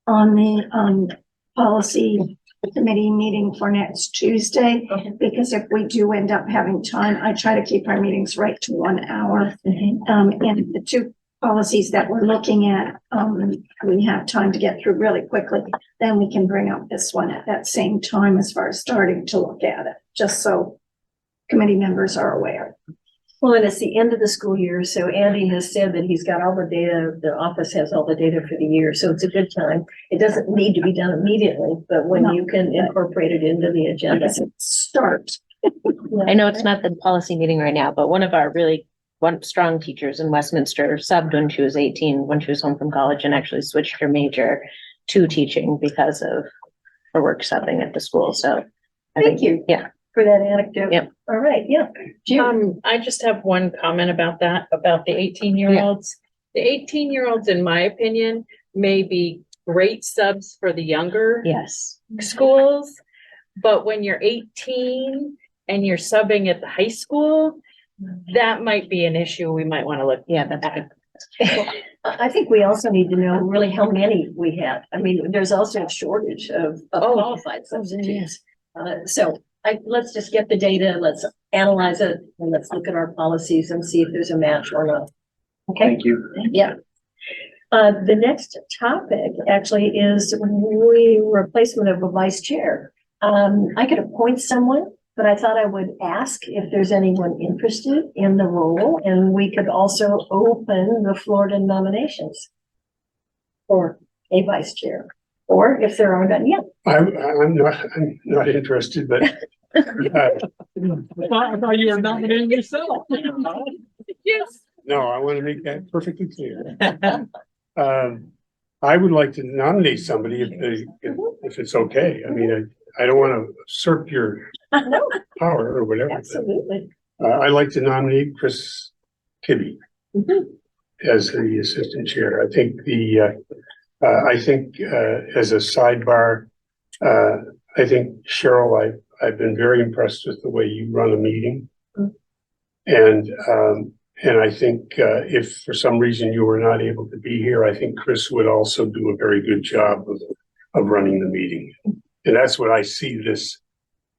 on the policy committee meeting for next Tuesday, because if we do end up having time, I try to keep our meetings right to 1 hour. And the two policies that we're looking at, we have time to get through really quickly, then we can bring up this one at that same time as far as starting to look at it, just so committee members are aware. Well, and it's the end of the school year, so Andy has said that he's got all the data, the office has all the data for the year, so it's a good time. It doesn't need to be done immediately, but when you can incorporate it into the agenda. Start. I know it's not the policy meeting right now, but one of our one strong teachers in Westminster subbed when she was 18, when she was home from college, and actually switched her major to teaching because of her work subbing at the school. So thank you. Yeah. For that anecdote. Yep. All right. Yeah. Jim. I just have one comment about that, about the 18-year-olds. The 18-year-olds, in my opinion, may be great subs for the younger schools, but when you're 18 and you're subbing at the high school, that might be an issue we might want to look. Yeah, that's good. I think we also need to know really how many we have. I mean, there's also a shortage of qualified substitutes. Let's just get the data, let's analyze it, and let's look at our policies and see if there's a match or not. Okay. Thank you. Yeah. The next topic actually is replacement of a vice chair. I could appoint someone, but I thought I would ask if there's anyone interested in the role, and we could also open the floor to nominations for a vice chair, or if there are none yet. I'm not interested, but I thought you were nominating yourself. Yes. no, I want to make that perfectly clear. I would like to nominate somebody if it's okay. I mean, I don't want to usurp your power or whatever. Absolutely. I'd like to nominate Chris Kibbe as the assistant chair. I think as a sidebar, I think Cheryl, I've been very impressed with the way you run a meeting. And I think if for some reason you were not able to be here, I think Chris would also do a very good job of running the meeting. And that's what I see this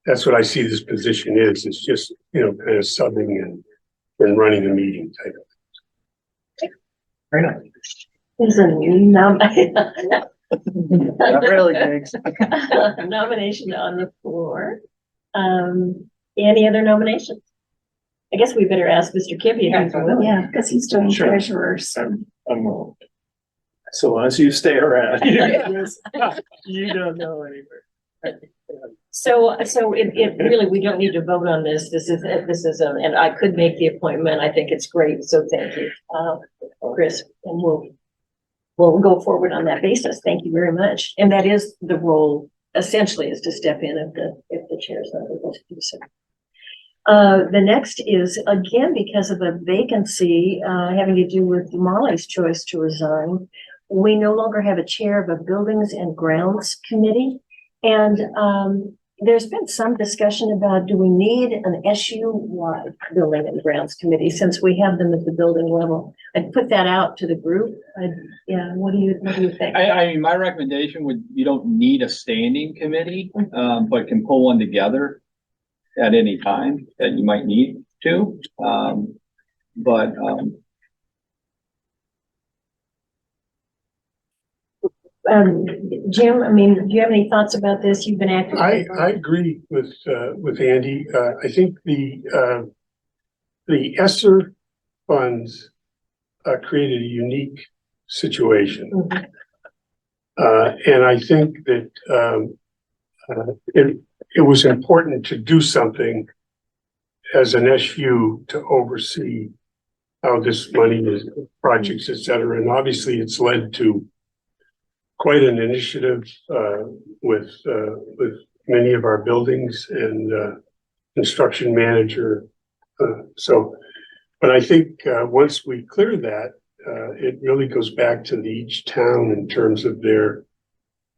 position is. It's just, kind of subbing and running the meeting type of thing. Very nice. There's a Not really, thanks. nomination on the floor. Any other nominations? I guess we better ask Mr. Kibbe. Yeah, because he's doing Sure. treasurer, so. I'm wrong. So long as you stay around. You don't know anywhere. So it really, we don't need to vote on this. This is, and I could make the appointment. I think it's great. So thank you, Chris, and we'll go forward on that basis. Thank you very much. And that is the role, essentially, is to step in if the chair is not able to do so. The next is, again, because of a vacancy having to do with Molly's choice to resign, we no longer have a chair of a buildings and grounds committee. And there's been some discussion about, do we need an SU-wide building and grounds committee since we have them at the building level? I'd put that out to the group. What do you think? I mean, my recommendation would, you don't need a standing committee, but can pull one together at any time that you might need to. Jim, I mean, do you have any thoughts about this? You've been active. I agree with Andy. I think the ESSER funds created a unique situation. And I think that it was important to do something as an SU to oversee how this money is, projects, et cetera. And obviously it's led to quite an initiative with many of our buildings and construction manager. But I think once we clear that, it really goes back to each town in terms of their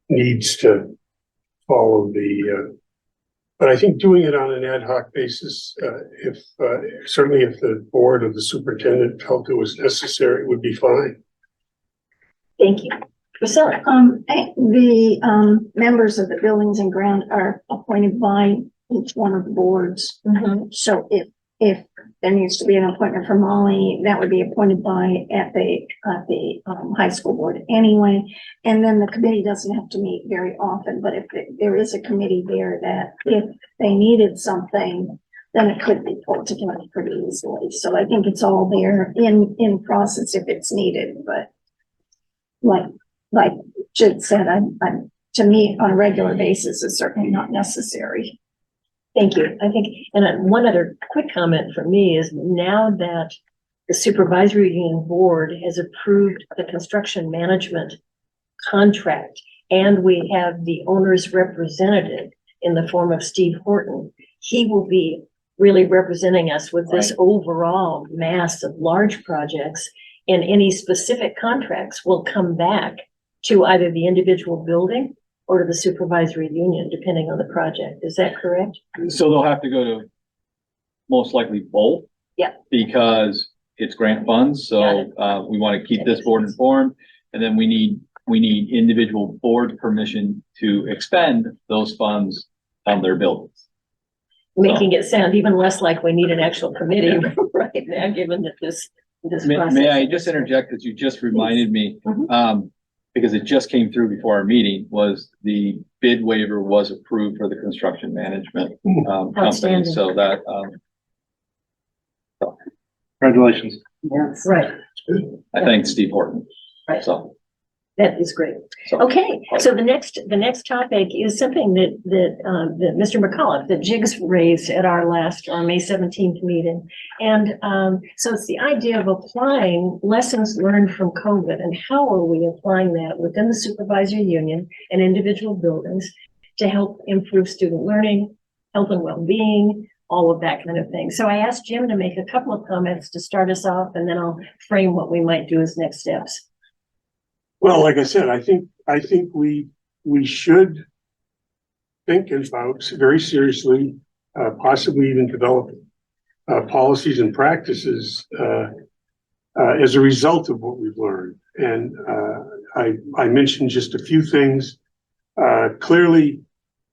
needs to follow but I think doing it on an ad hoc basis, certainly if the board or the superintendent felt it was necessary, it would be fine. Thank you. Priscilla? The members of the buildings and ground are appointed by each one of the boards. So if there needs to be an appointment for Molly, that would be appointed by at the high school board anyway. And then the committee doesn't have to meet very often, but if there is a committee there that if they needed something, then it could be pulled together pretty easily. So I think it's all there in process if it's needed, but like Jid said, to meet on a regular basis is certainly not necessary. Thank you. I think, and one other quick comment from me is now that the supervisory union board has approved the construction management contract and we have the owner's representative in the form of Steve Horton, he will be really representing us with this overall mass of large projects, and any specific contracts will come back to either the individual building or to the supervisory union, depending on the project. Is that correct? So they'll have to go to most likely both. Yeah. Because it's grant funds, so we want to keep this board informed, and then we need individual board permission to expend those funds on their buildings. Making it sound even less like we need an actual committee right now, given that this process. May I just interject, because you just reminded me, because it just came through before our meeting, was the bid waiver was approved for the construction management company, so that congratulations. Yes. Right. I thank Steve Horton. Right. So that is great. Okay, so the next topic is something that Mr. McCullough, that Jigs raised at our May 17th meeting. And so it's the idea of applying lessons learned from COVID, and how are we applying that within the supervisory union and individual buildings to help improve student learning, health and well-being, all of that kind of thing. So I asked Jim to make a couple of comments to start us off, and then I'll frame what we might do as next steps. Well, like I said, I think we should think about very seriously, possibly even develop policies and practices as a result of what we've learned. And I mentioned just a few things. Clearly,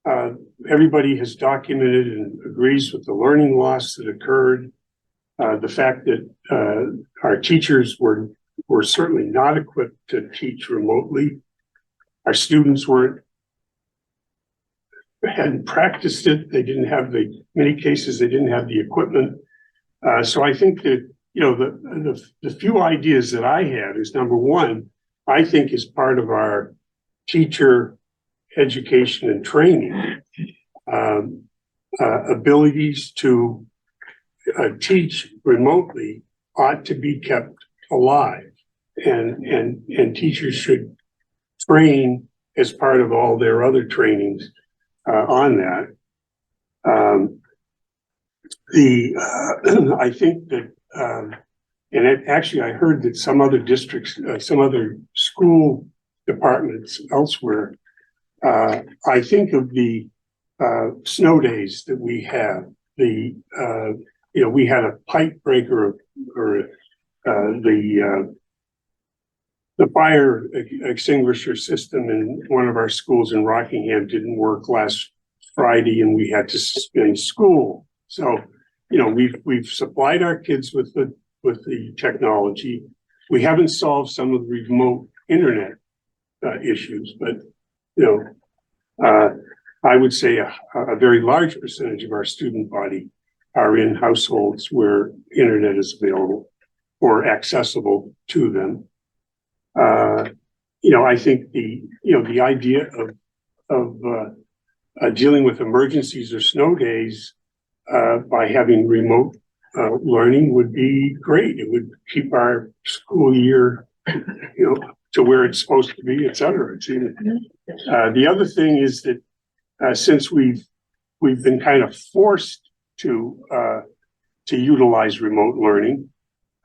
everybody has documented and agrees with the learning loss that occurred. The fact that our teachers were certainly not equipped to teach remotely. Our students hadn't practiced it. They didn't have many cases, they didn't have the equipment. So I think that, the few ideas that I had is, number one, I think as part of our teacher education and training, abilities to teach remotely ought to be kept alive, and teachers should train as part of all their other trainings on that. I think that, actually I heard that some other districts, some other school departments elsewhere, I think of the snow days that we have. We had a pipe breaker or the fire extinguisher system in one of our schools in Rockingham didn't work last Friday, and we had to suspend school. So, we've supplied our kids with the technology. We haven't solved some of the remote internet issues, but I would say a very large percentage of our student body are in households where internet is available or accessible to them. I think the idea dealing with emergencies or snow days by having remote learning would be great. It would keep our school year, to where it's supposed to be, et cetera. The other thing is that since we've been kind of forced to utilize remote learning,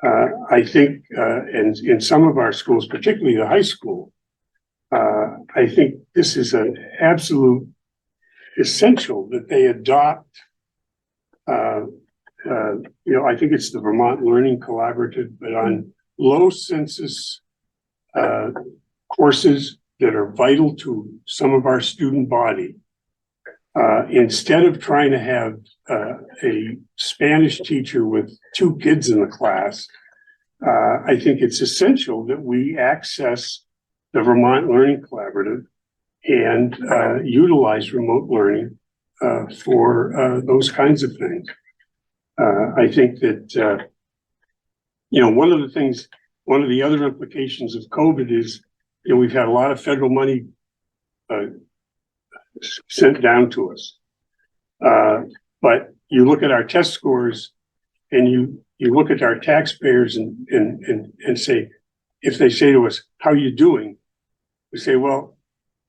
I think, and in some of our schools, particularly the high school, I think this is an absolute essential that they adopt. I think it's the Vermont Learning Collaborative, but on low census courses that are vital to some of our student body. Instead of trying to have a Spanish teacher with 2 kids in the class, I think it's essential that we access the Vermont Learning Collaborative and utilize remote learning for those kinds of things. I think that, one of the other implications of COVID is, we've had a lot of federal money sent down to us. But you look at our test scores and you look at our taxpayers and say, if they say to us, how are you doing? We say, well,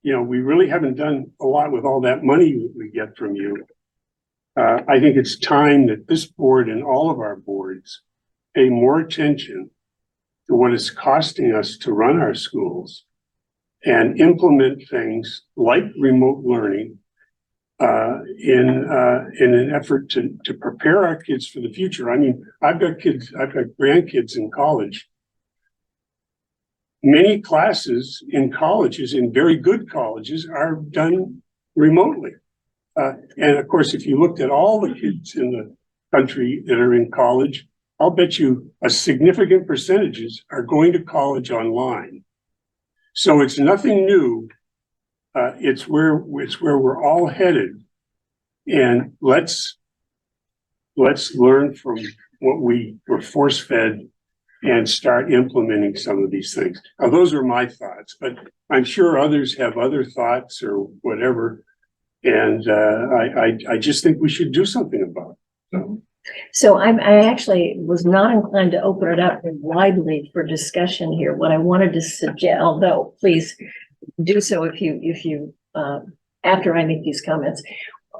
we really haven't done a lot with all that money that we get from you. I think it's time that this board and all of our boards pay more attention to what it's costing us to run our schools and implement things like remote learning in an effort to prepare our kids for the future. I mean, I've got grandkids in college. Many classes in colleges, in very good colleges, are done remotely. And of course, if you looked at all the kids in the country that are in college, I'll bet you a significant percentages are going to college online. So it's nothing new. It's where we're all headed. And let's learn from what we were force-fed and start implementing some of these things. Now, those are my thoughts, but I'm sure others have other thoughts or whatever. And I just think we should do something about it. So I actually was not inclined to open it up widely for discussion here. What I wanted to suggest, although please do so if you after I make these comments,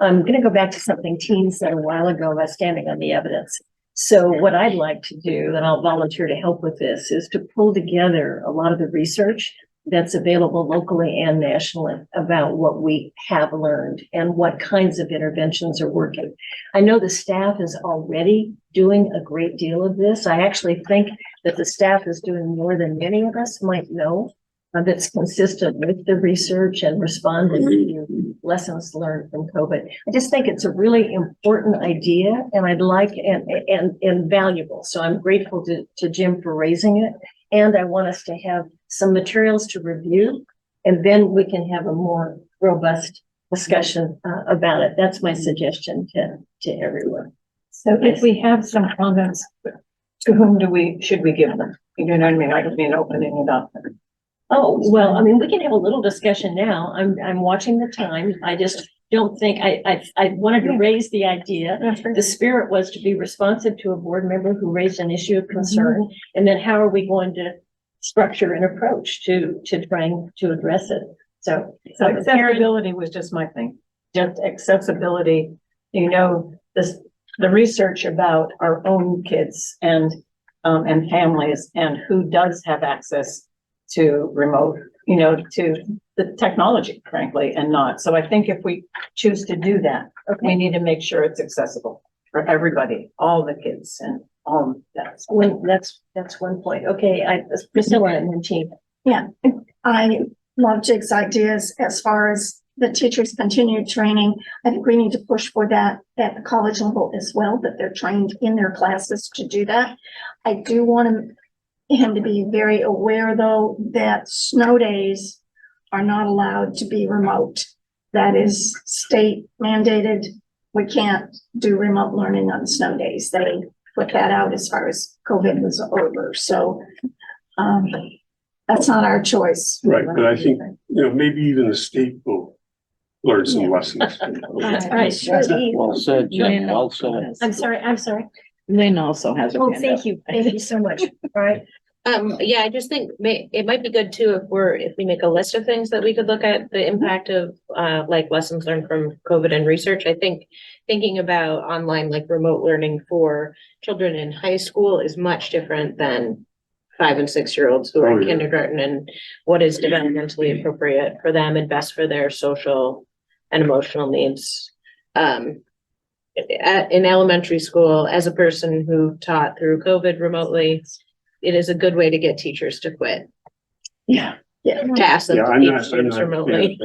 I'm going to go back to something Teen said a while ago about standing on the evidence. So what I'd like to do, and I'll volunteer to help with this, is to pull together a lot of the research that's available locally and nationally about what we have learned and what kinds of interventions are working. I know the staff is already doing a great deal of this. I actually think that the staff is doing more than many of us might know, that's consistent with the research and responding to lessons learned from COVID. I just think it's a really important idea, and I'd like and valuable. So I'm grateful to Jim for raising it. And I want us to have some materials to review, and then we can have a more robust discussion about it. That's my suggestion to everyone. So if we have some comments, to whom should we give them? You know what I mean? I don't mean opening it up. Oh, well, I mean, we can have a little discussion now. I'm watching the time. I just don't think I wanted to raise the idea. The spirit was to be responsive to a board member who raised an issue of concern. And then how are we going to structure an approach to trying to address it? So accessibility was just my thing. Just accessibility, the research about our own kids and families and who does have access to remote, to the technology, frankly, and not. So I think if we choose to do that, we need to make sure it's accessible for everybody, all the kids and all that. That's one point. Okay, Priscilla and then Chief. Yeah, I love Jig's ideas as far as the teachers' continued training. I think we need to push for that at the college level as well, that they're trained in their classes to do that. I do want him to be very aware, though, that snow days are not allowed to be remote. That is state mandated. We can't do remote learning on snow days. They put that out as far as COVID was over. So that's not our choice. Right, but I think, maybe even the state will learn some lessons. I sure did. Well said, Jim, well said. I'm sorry. Lynn also has. Oh, thank you. Thank you so much. All right. Yeah, I just think it might be good too, if we make a list of things that we could look at the impact of, like lessons learned from COVID and research. I think thinking about online, like remote learning for children in high school is much different than 5 and 6 year olds who are in kindergarten, and what is developmentally appropriate for them and best for their social and emotional needs. In elementary school, as a person who taught through COVID remotely, it is a good way to get teachers to quit. Yeah. To ask them to teach students remotely.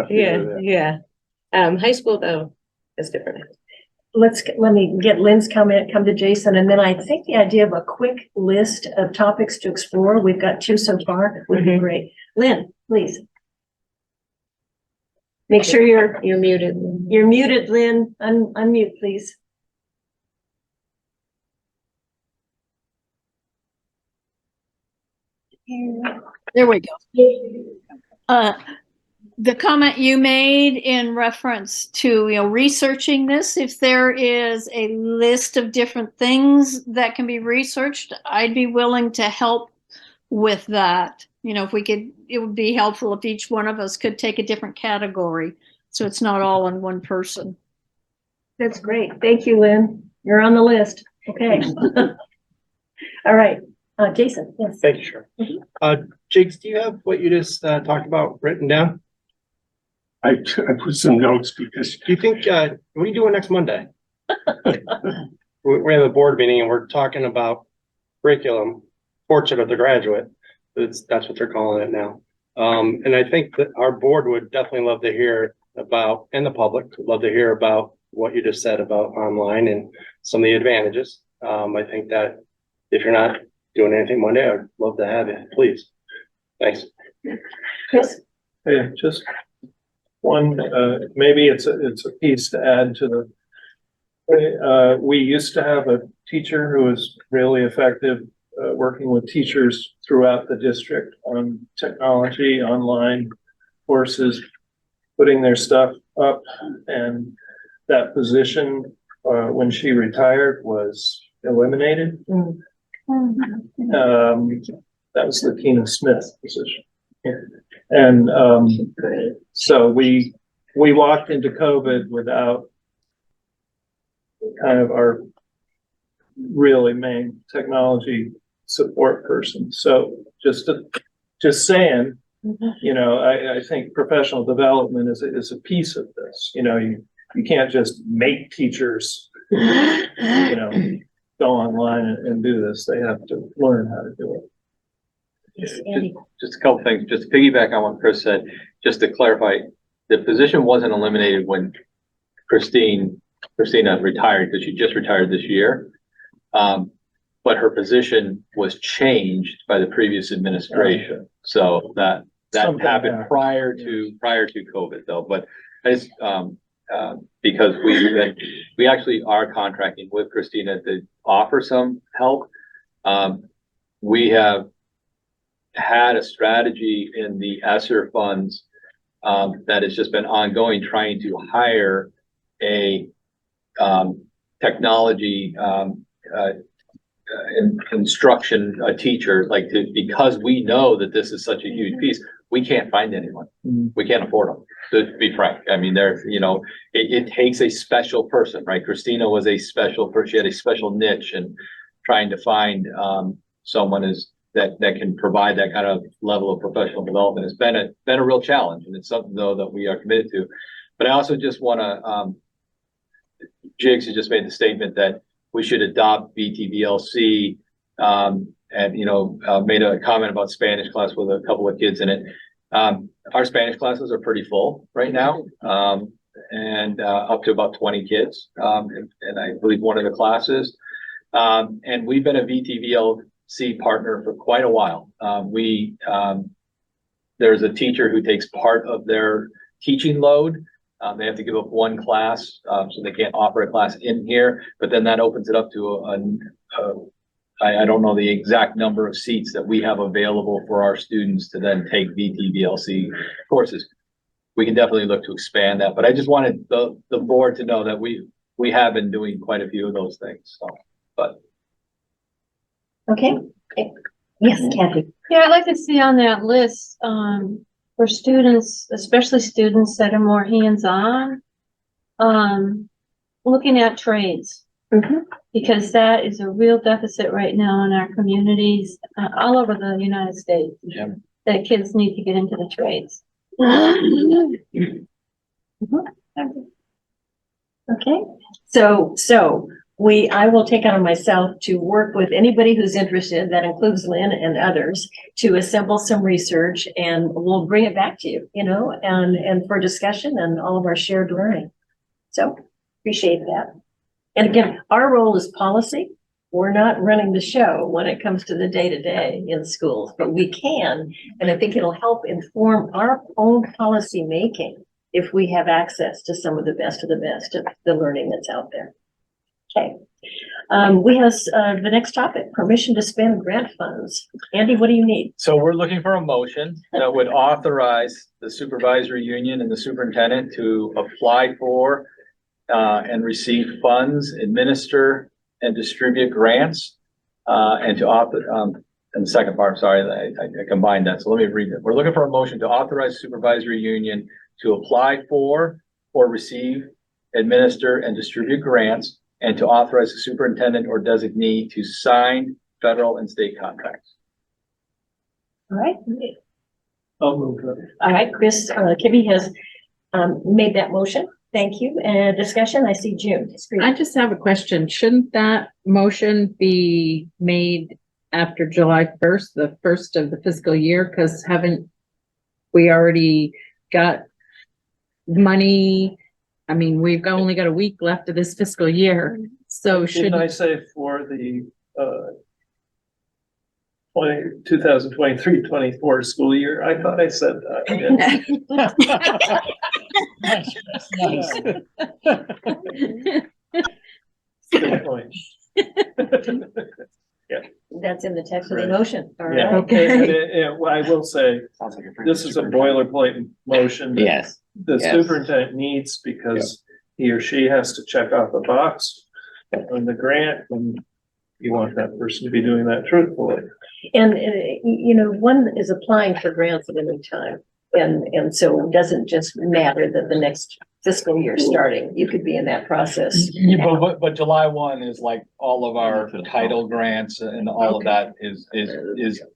Yeah. High school though is different. Let me get Lynn's comment, come to Jason, and then I think the idea of a quick list of topics to explore, we've got 2 so far, would be great. Lynn, please. Make sure you're muted. You're muted, Lynn. Unmute, please. There we go. The comment you made in reference to, researching this, if there is a list of different things that can be researched, I'd be willing to help with that. If we could, it would be helpful if each one of us could take a different category, so it's not all on one person. That's great. Thank you, Lynn. You're on the list. Okay. All right. Jason, yes. Thank you, Sharon. Jigs, do you have what you just talked about written down? I put some notes because. Do you think, what are you doing next Monday? We have a board meeting and we're talking about curriculum, portrait of the graduate. That's what they're calling it now. And I think that our board would definitely love to hear about, and the public would love to hear about what you just said about online and some of the advantages. I think that if you're not doing anything Monday, I'd love to have you, please. Thanks. Chris? Yeah, just one, maybe it's a piece to add to the, we used to have a teacher who was really effective working with teachers throughout the district on technology, online courses, putting their stuff up, and that position, when she retired, was eliminated. That was the Keena Smith position. And so we walked into COVID without kind of our really main technology support person. So just saying, I think professional development is a piece of this. You can't just make teachers, go online and do this. They have to learn how to do it. Just a couple things, just to piggyback on what Chris said, just to clarify, the position wasn't eliminated when Christina retired, because she just retired this year. But her position was changed by the previous administration. So that happened prior to COVID though. But I just, because we actually are contracting with Christina to offer some help. We have had a strategy in the ESSER funds that has just been ongoing, trying to hire a technology instruction teacher, because we know that this is such a huge piece. We can't find anyone. We can't afford them, to be frank. I mean, it takes a special person, right? Christina was a special person. She had a special niche, and trying to find someone that can provide that kind of level of professional development has been a real challenge, and it's something though that we are committed to. But I also just want to, Jigs has just made the statement that we should adopt BTVLC, and made a comment about Spanish class with a couple of kids in it. Our Spanish classes are pretty full right now, and up to about 20 kids, and I believe one of the classes. And we've been a VTVLC partner for quite a while. There's a teacher who takes part of their teaching load. They have to give up one class, so they can't offer a class in here, but then that opens it up to I don't know the exact number of seats that we have available for our students to then take VTVLC courses. we can definitely look to expand that, but I just wanted the board to know that we have been doing quite a few of those things, so, but. Okay. Yes, Kathy. Yeah, I'd like to see on that list, for students, especially students that are more hands-on, looking at trades. Because that is a real deficit right now in our communities, all over the United States. Yeah. That kids need to get into the trades. Okay, so I will take it on myself to work with anybody who's interested, that includes Lynn and others, to assemble some research, and we'll bring it back to you, and for discussion and all of our shared learning. So appreciate that. And again, our role is policy. We're not running the show when it comes to the day-to-day in schools, but we can, and I think it'll help inform our own policy making if we have access to some of the best of the learning that's out there. Okay. We have the next topic, permission to spend grant funds. Andy, what do you need? So we're looking for a motion that would authorize the supervisory union and the superintendent to apply for and receive funds, administer and distribute grants, and to and the second part, sorry, I combined that. So let me read it. We're looking for a motion to authorize supervisory union to apply for or receive, administer and distribute grants, and to authorize the superintendent or designee to sign federal and state contracts. All right. I'll move that. All right, Chris, Kibbe has made that motion. Thank you. And discussion, I see June. I just have a question. Shouldn't that motion be made after July 1st, the first of the fiscal year? Because haven't we already got money? I mean, we've only got a week left of this fiscal year. So Didn't I say for the 2023-24 school year? I thought I said that. Good point. Yeah. That's in the text of the motion. All Yeah, right. okay. Well, I will say, this is a boilerplate motion. Yes. The superintendent needs, because he or she has to check off a box on the grant, and you want that person to be doing that truthfully. And, one is applying for grants at any time. And so it doesn't just matter that the next fiscal year starting, you could be in that process. Yeah, but July 1 is like all of our title grants and all of that is,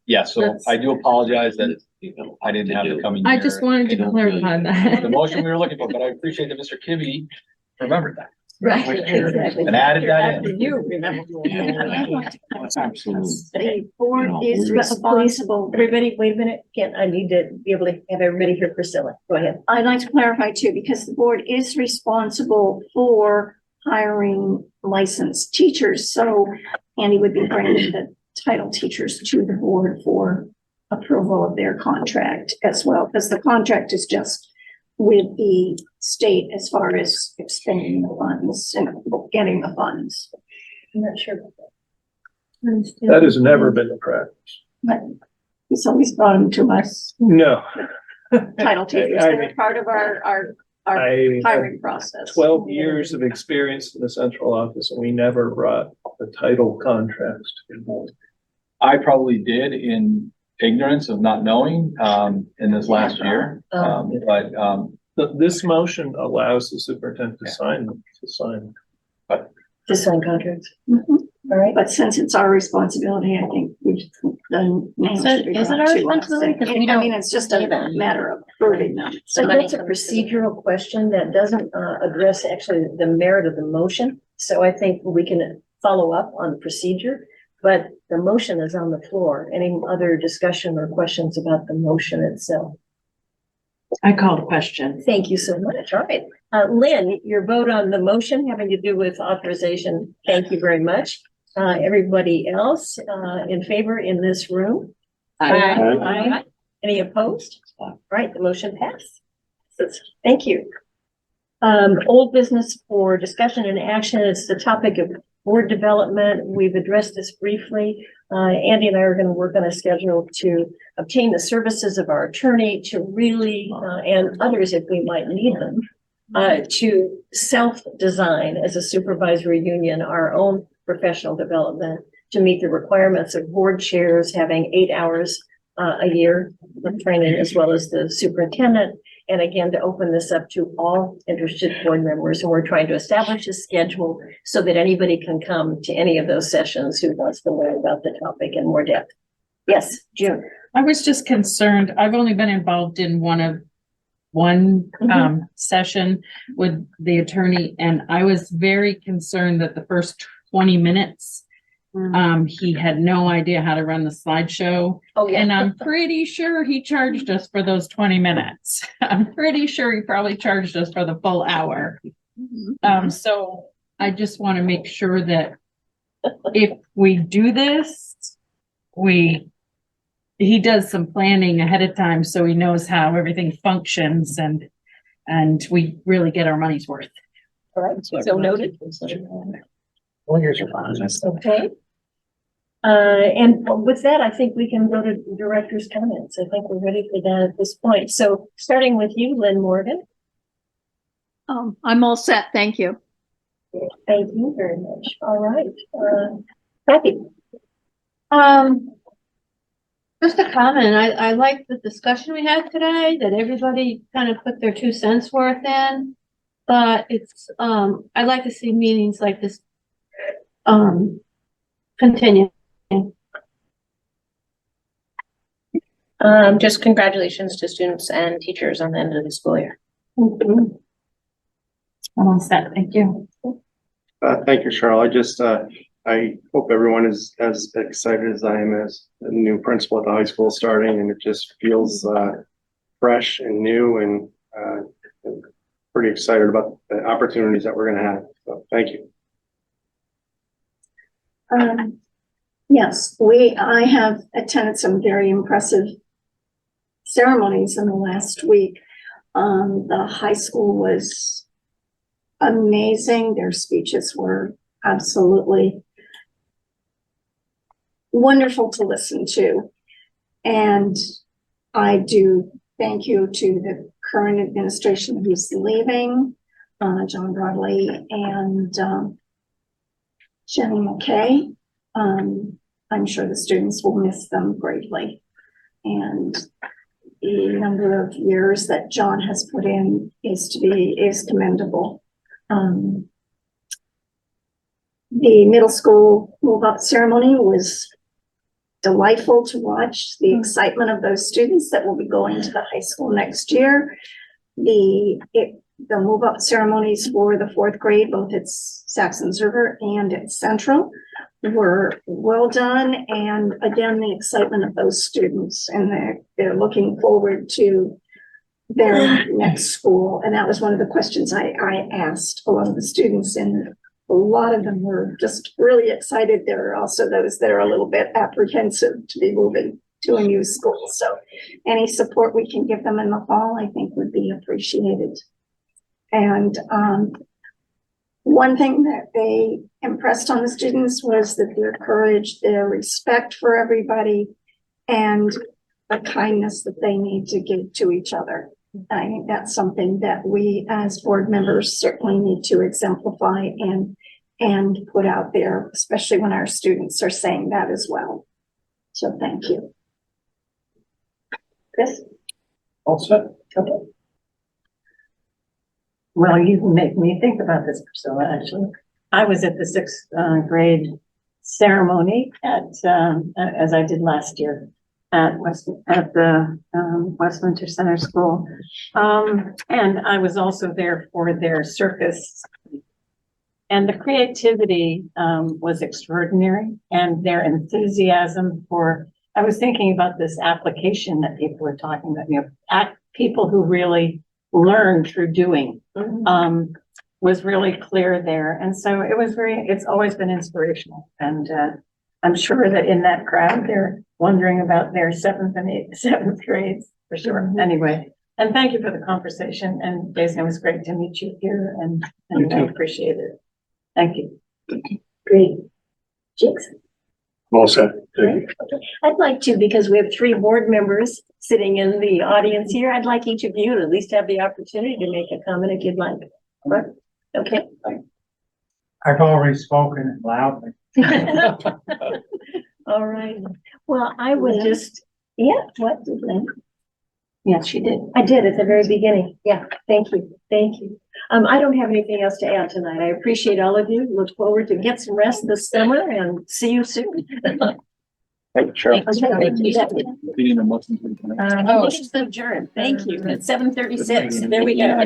yes. So I do apologize that I didn't have it coming. I just wanted to clarify that. The motion we were looking for, but I appreciate that Mr. Kibbe remembered that. Right, exactly. And added that After in. you remember. The board is Please, responsible. everybody, wait a minute. I need to be able to have everybody hear Priscilla. Go ahead. I'd like to clarify too, because the board is responsible for hiring licensed teachers. So Andy would be bringing the title teachers to the board for approval of their contract as well, because the contract is just with the state as far as expending the funds and getting the funds. I'm not sure about that. That has never been the practice. But he's always brought them to us, No. title teachers. I They're mean, part of our I hiring process. 12 years of experience in the central office, and we never brought the title contracts to the board. I probably did in ignorance of not knowing, in this last year. This motion allows the superintendent to sign. To sign contracts. Mhm. All right. But since it's our responsibility, I think we just, the name should be Is it brought our to us. responsibility? 'Cause we I mean, don't it's just a pay them. matter of approving them. So that's a procedural question that doesn't address actually the merit of the motion. So I think we can follow up on the procedure, but the motion is on the floor. Any other discussion or questions about the motion itself? I called a question. Thank you so much. All right. Lynn, your vote on the motion having to do with authorization. Thank you very much. Everybody else in favor in this room? Aye. Any opposed? All right, the motion passed. Thank you. Old business for discussion and action. It's the topic of board development. We've addressed this briefly. Andy and I are going to work on a schedule to obtain the services of our attorney to really, and others if we might need them, to self-design as a supervisory union our own professional development to meet the requirements of board chairs having 8 hours a year of training, as well as the superintendent. And again, to open this up to all interested board members. And we're trying to establish a schedule so that anybody can come to any of those sessions who wants to learn about the topic in more depth. Yes, June. I was just concerned, I've only been involved in one session with the attorney, and I was very concerned that the first 20 minutes, he had no idea how to run the slideshow. Oh, yeah. And I'm pretty sure he charged us for those 20 minutes. I'm pretty sure he probably charged us for the full hour. So I just want to make sure that if we do this, he does some planning ahead of time so he knows how everything functions and we really get our money's worth. All right, so noted. Well, here's your fine. Okay. And with that, I think we can go to director's comments. I think we're ready for that at this point. So starting with you, Lynn Morgan. I'm all set. Thank you. Thank you very much. All right. Kathy. Just a comment. I like the discussion we had today, that everybody kind of put their 2 cents worth in. But it's, I'd like to see meetings like this, continue. Just congratulations to students and teachers on the end of the school year. I'm all set. Thank you. Thank you, Cheryl. I hope everyone is as excited as I am as the new principal at the high school starting, and it just feels fresh and new, and pretty excited about the opportunities that we're going to have. So thank you. Yes, I have attended some very impressive ceremonies in the last week. The high school was amazing. Their speeches were absolutely wonderful to listen to. And I do thank you to the current administration who's leaving, John Broadley and Jenny McKay. I'm sure the students will miss them greatly. And the number of years that John has put in is commendable. The middle school move-up ceremony was delightful to watch. The excitement of those students that will be going to the high school next year. The move-up ceremonies for the 4th grade, both at Saxon Observer and at Central, were well done. And again, the excitement of those students, and they're looking forward to their next school. And that was one of the questions I asked a lot of the students, and a lot of them were just really excited. There are also those that are a little bit apprehensive to be moving to a new school. So any support we can give them in the fall, I think would be appreciated. And one thing that they impressed on the students was that their courage, their respect for everybody, and the kindness that they need to give to each other. I think that's something that we as board members certainly need to exemplify and put out there, especially when our students are saying that as well. So thank you. Chris? All set. Okay. Well, you can make me think about this, Priscilla, actually. I was at the 6th grade ceremony as I did last year at the Westminster Center School. And I was also there for their circus. And the creativity was extraordinary, and their enthusiasm I was thinking about this application that people were talking about, people who really learn through doing, was really clear there. And so it's always been inspirational. And I'm sure that in that crowd, they're wondering about their 7th and 7th grades for sure. Anyway, and thank you for the conversation. And Jason, it was great to meet you here, and I appreciate it. Thank you. Great. Jinx? Well said. Thank you. I'd like to, because we have three board members sitting in the audience here, I'd like each of you to at least have the opportunity to make a comment if you'd like. What? Okay. I've already spoken loudly. All right. Well, I would just, what did Lynn? Yes, she did. I did at the very beginning. Yeah, thank you. Thank you. I don't have anything else to add tonight. I appreciate all of you. Look forward to get some rest this summer and see you soon. Thank you, Cheryl. We need a motion to adjourn. Motion's adjourned. Thank you. At 7:36. There we go.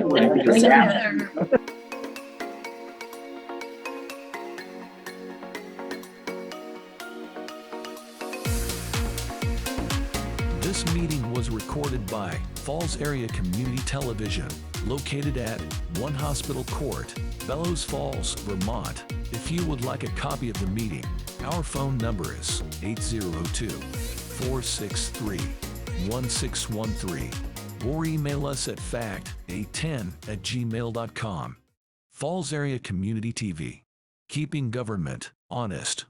This meeting was recorded by Falls Area Community Television, located at 1 Hospital Court, Bellows Falls, Vermont. If you would like a copy of the meeting, our phone number is 802-463-1613, or email us at fact810@gmail.com. Falls Area Community TV, keeping government honest.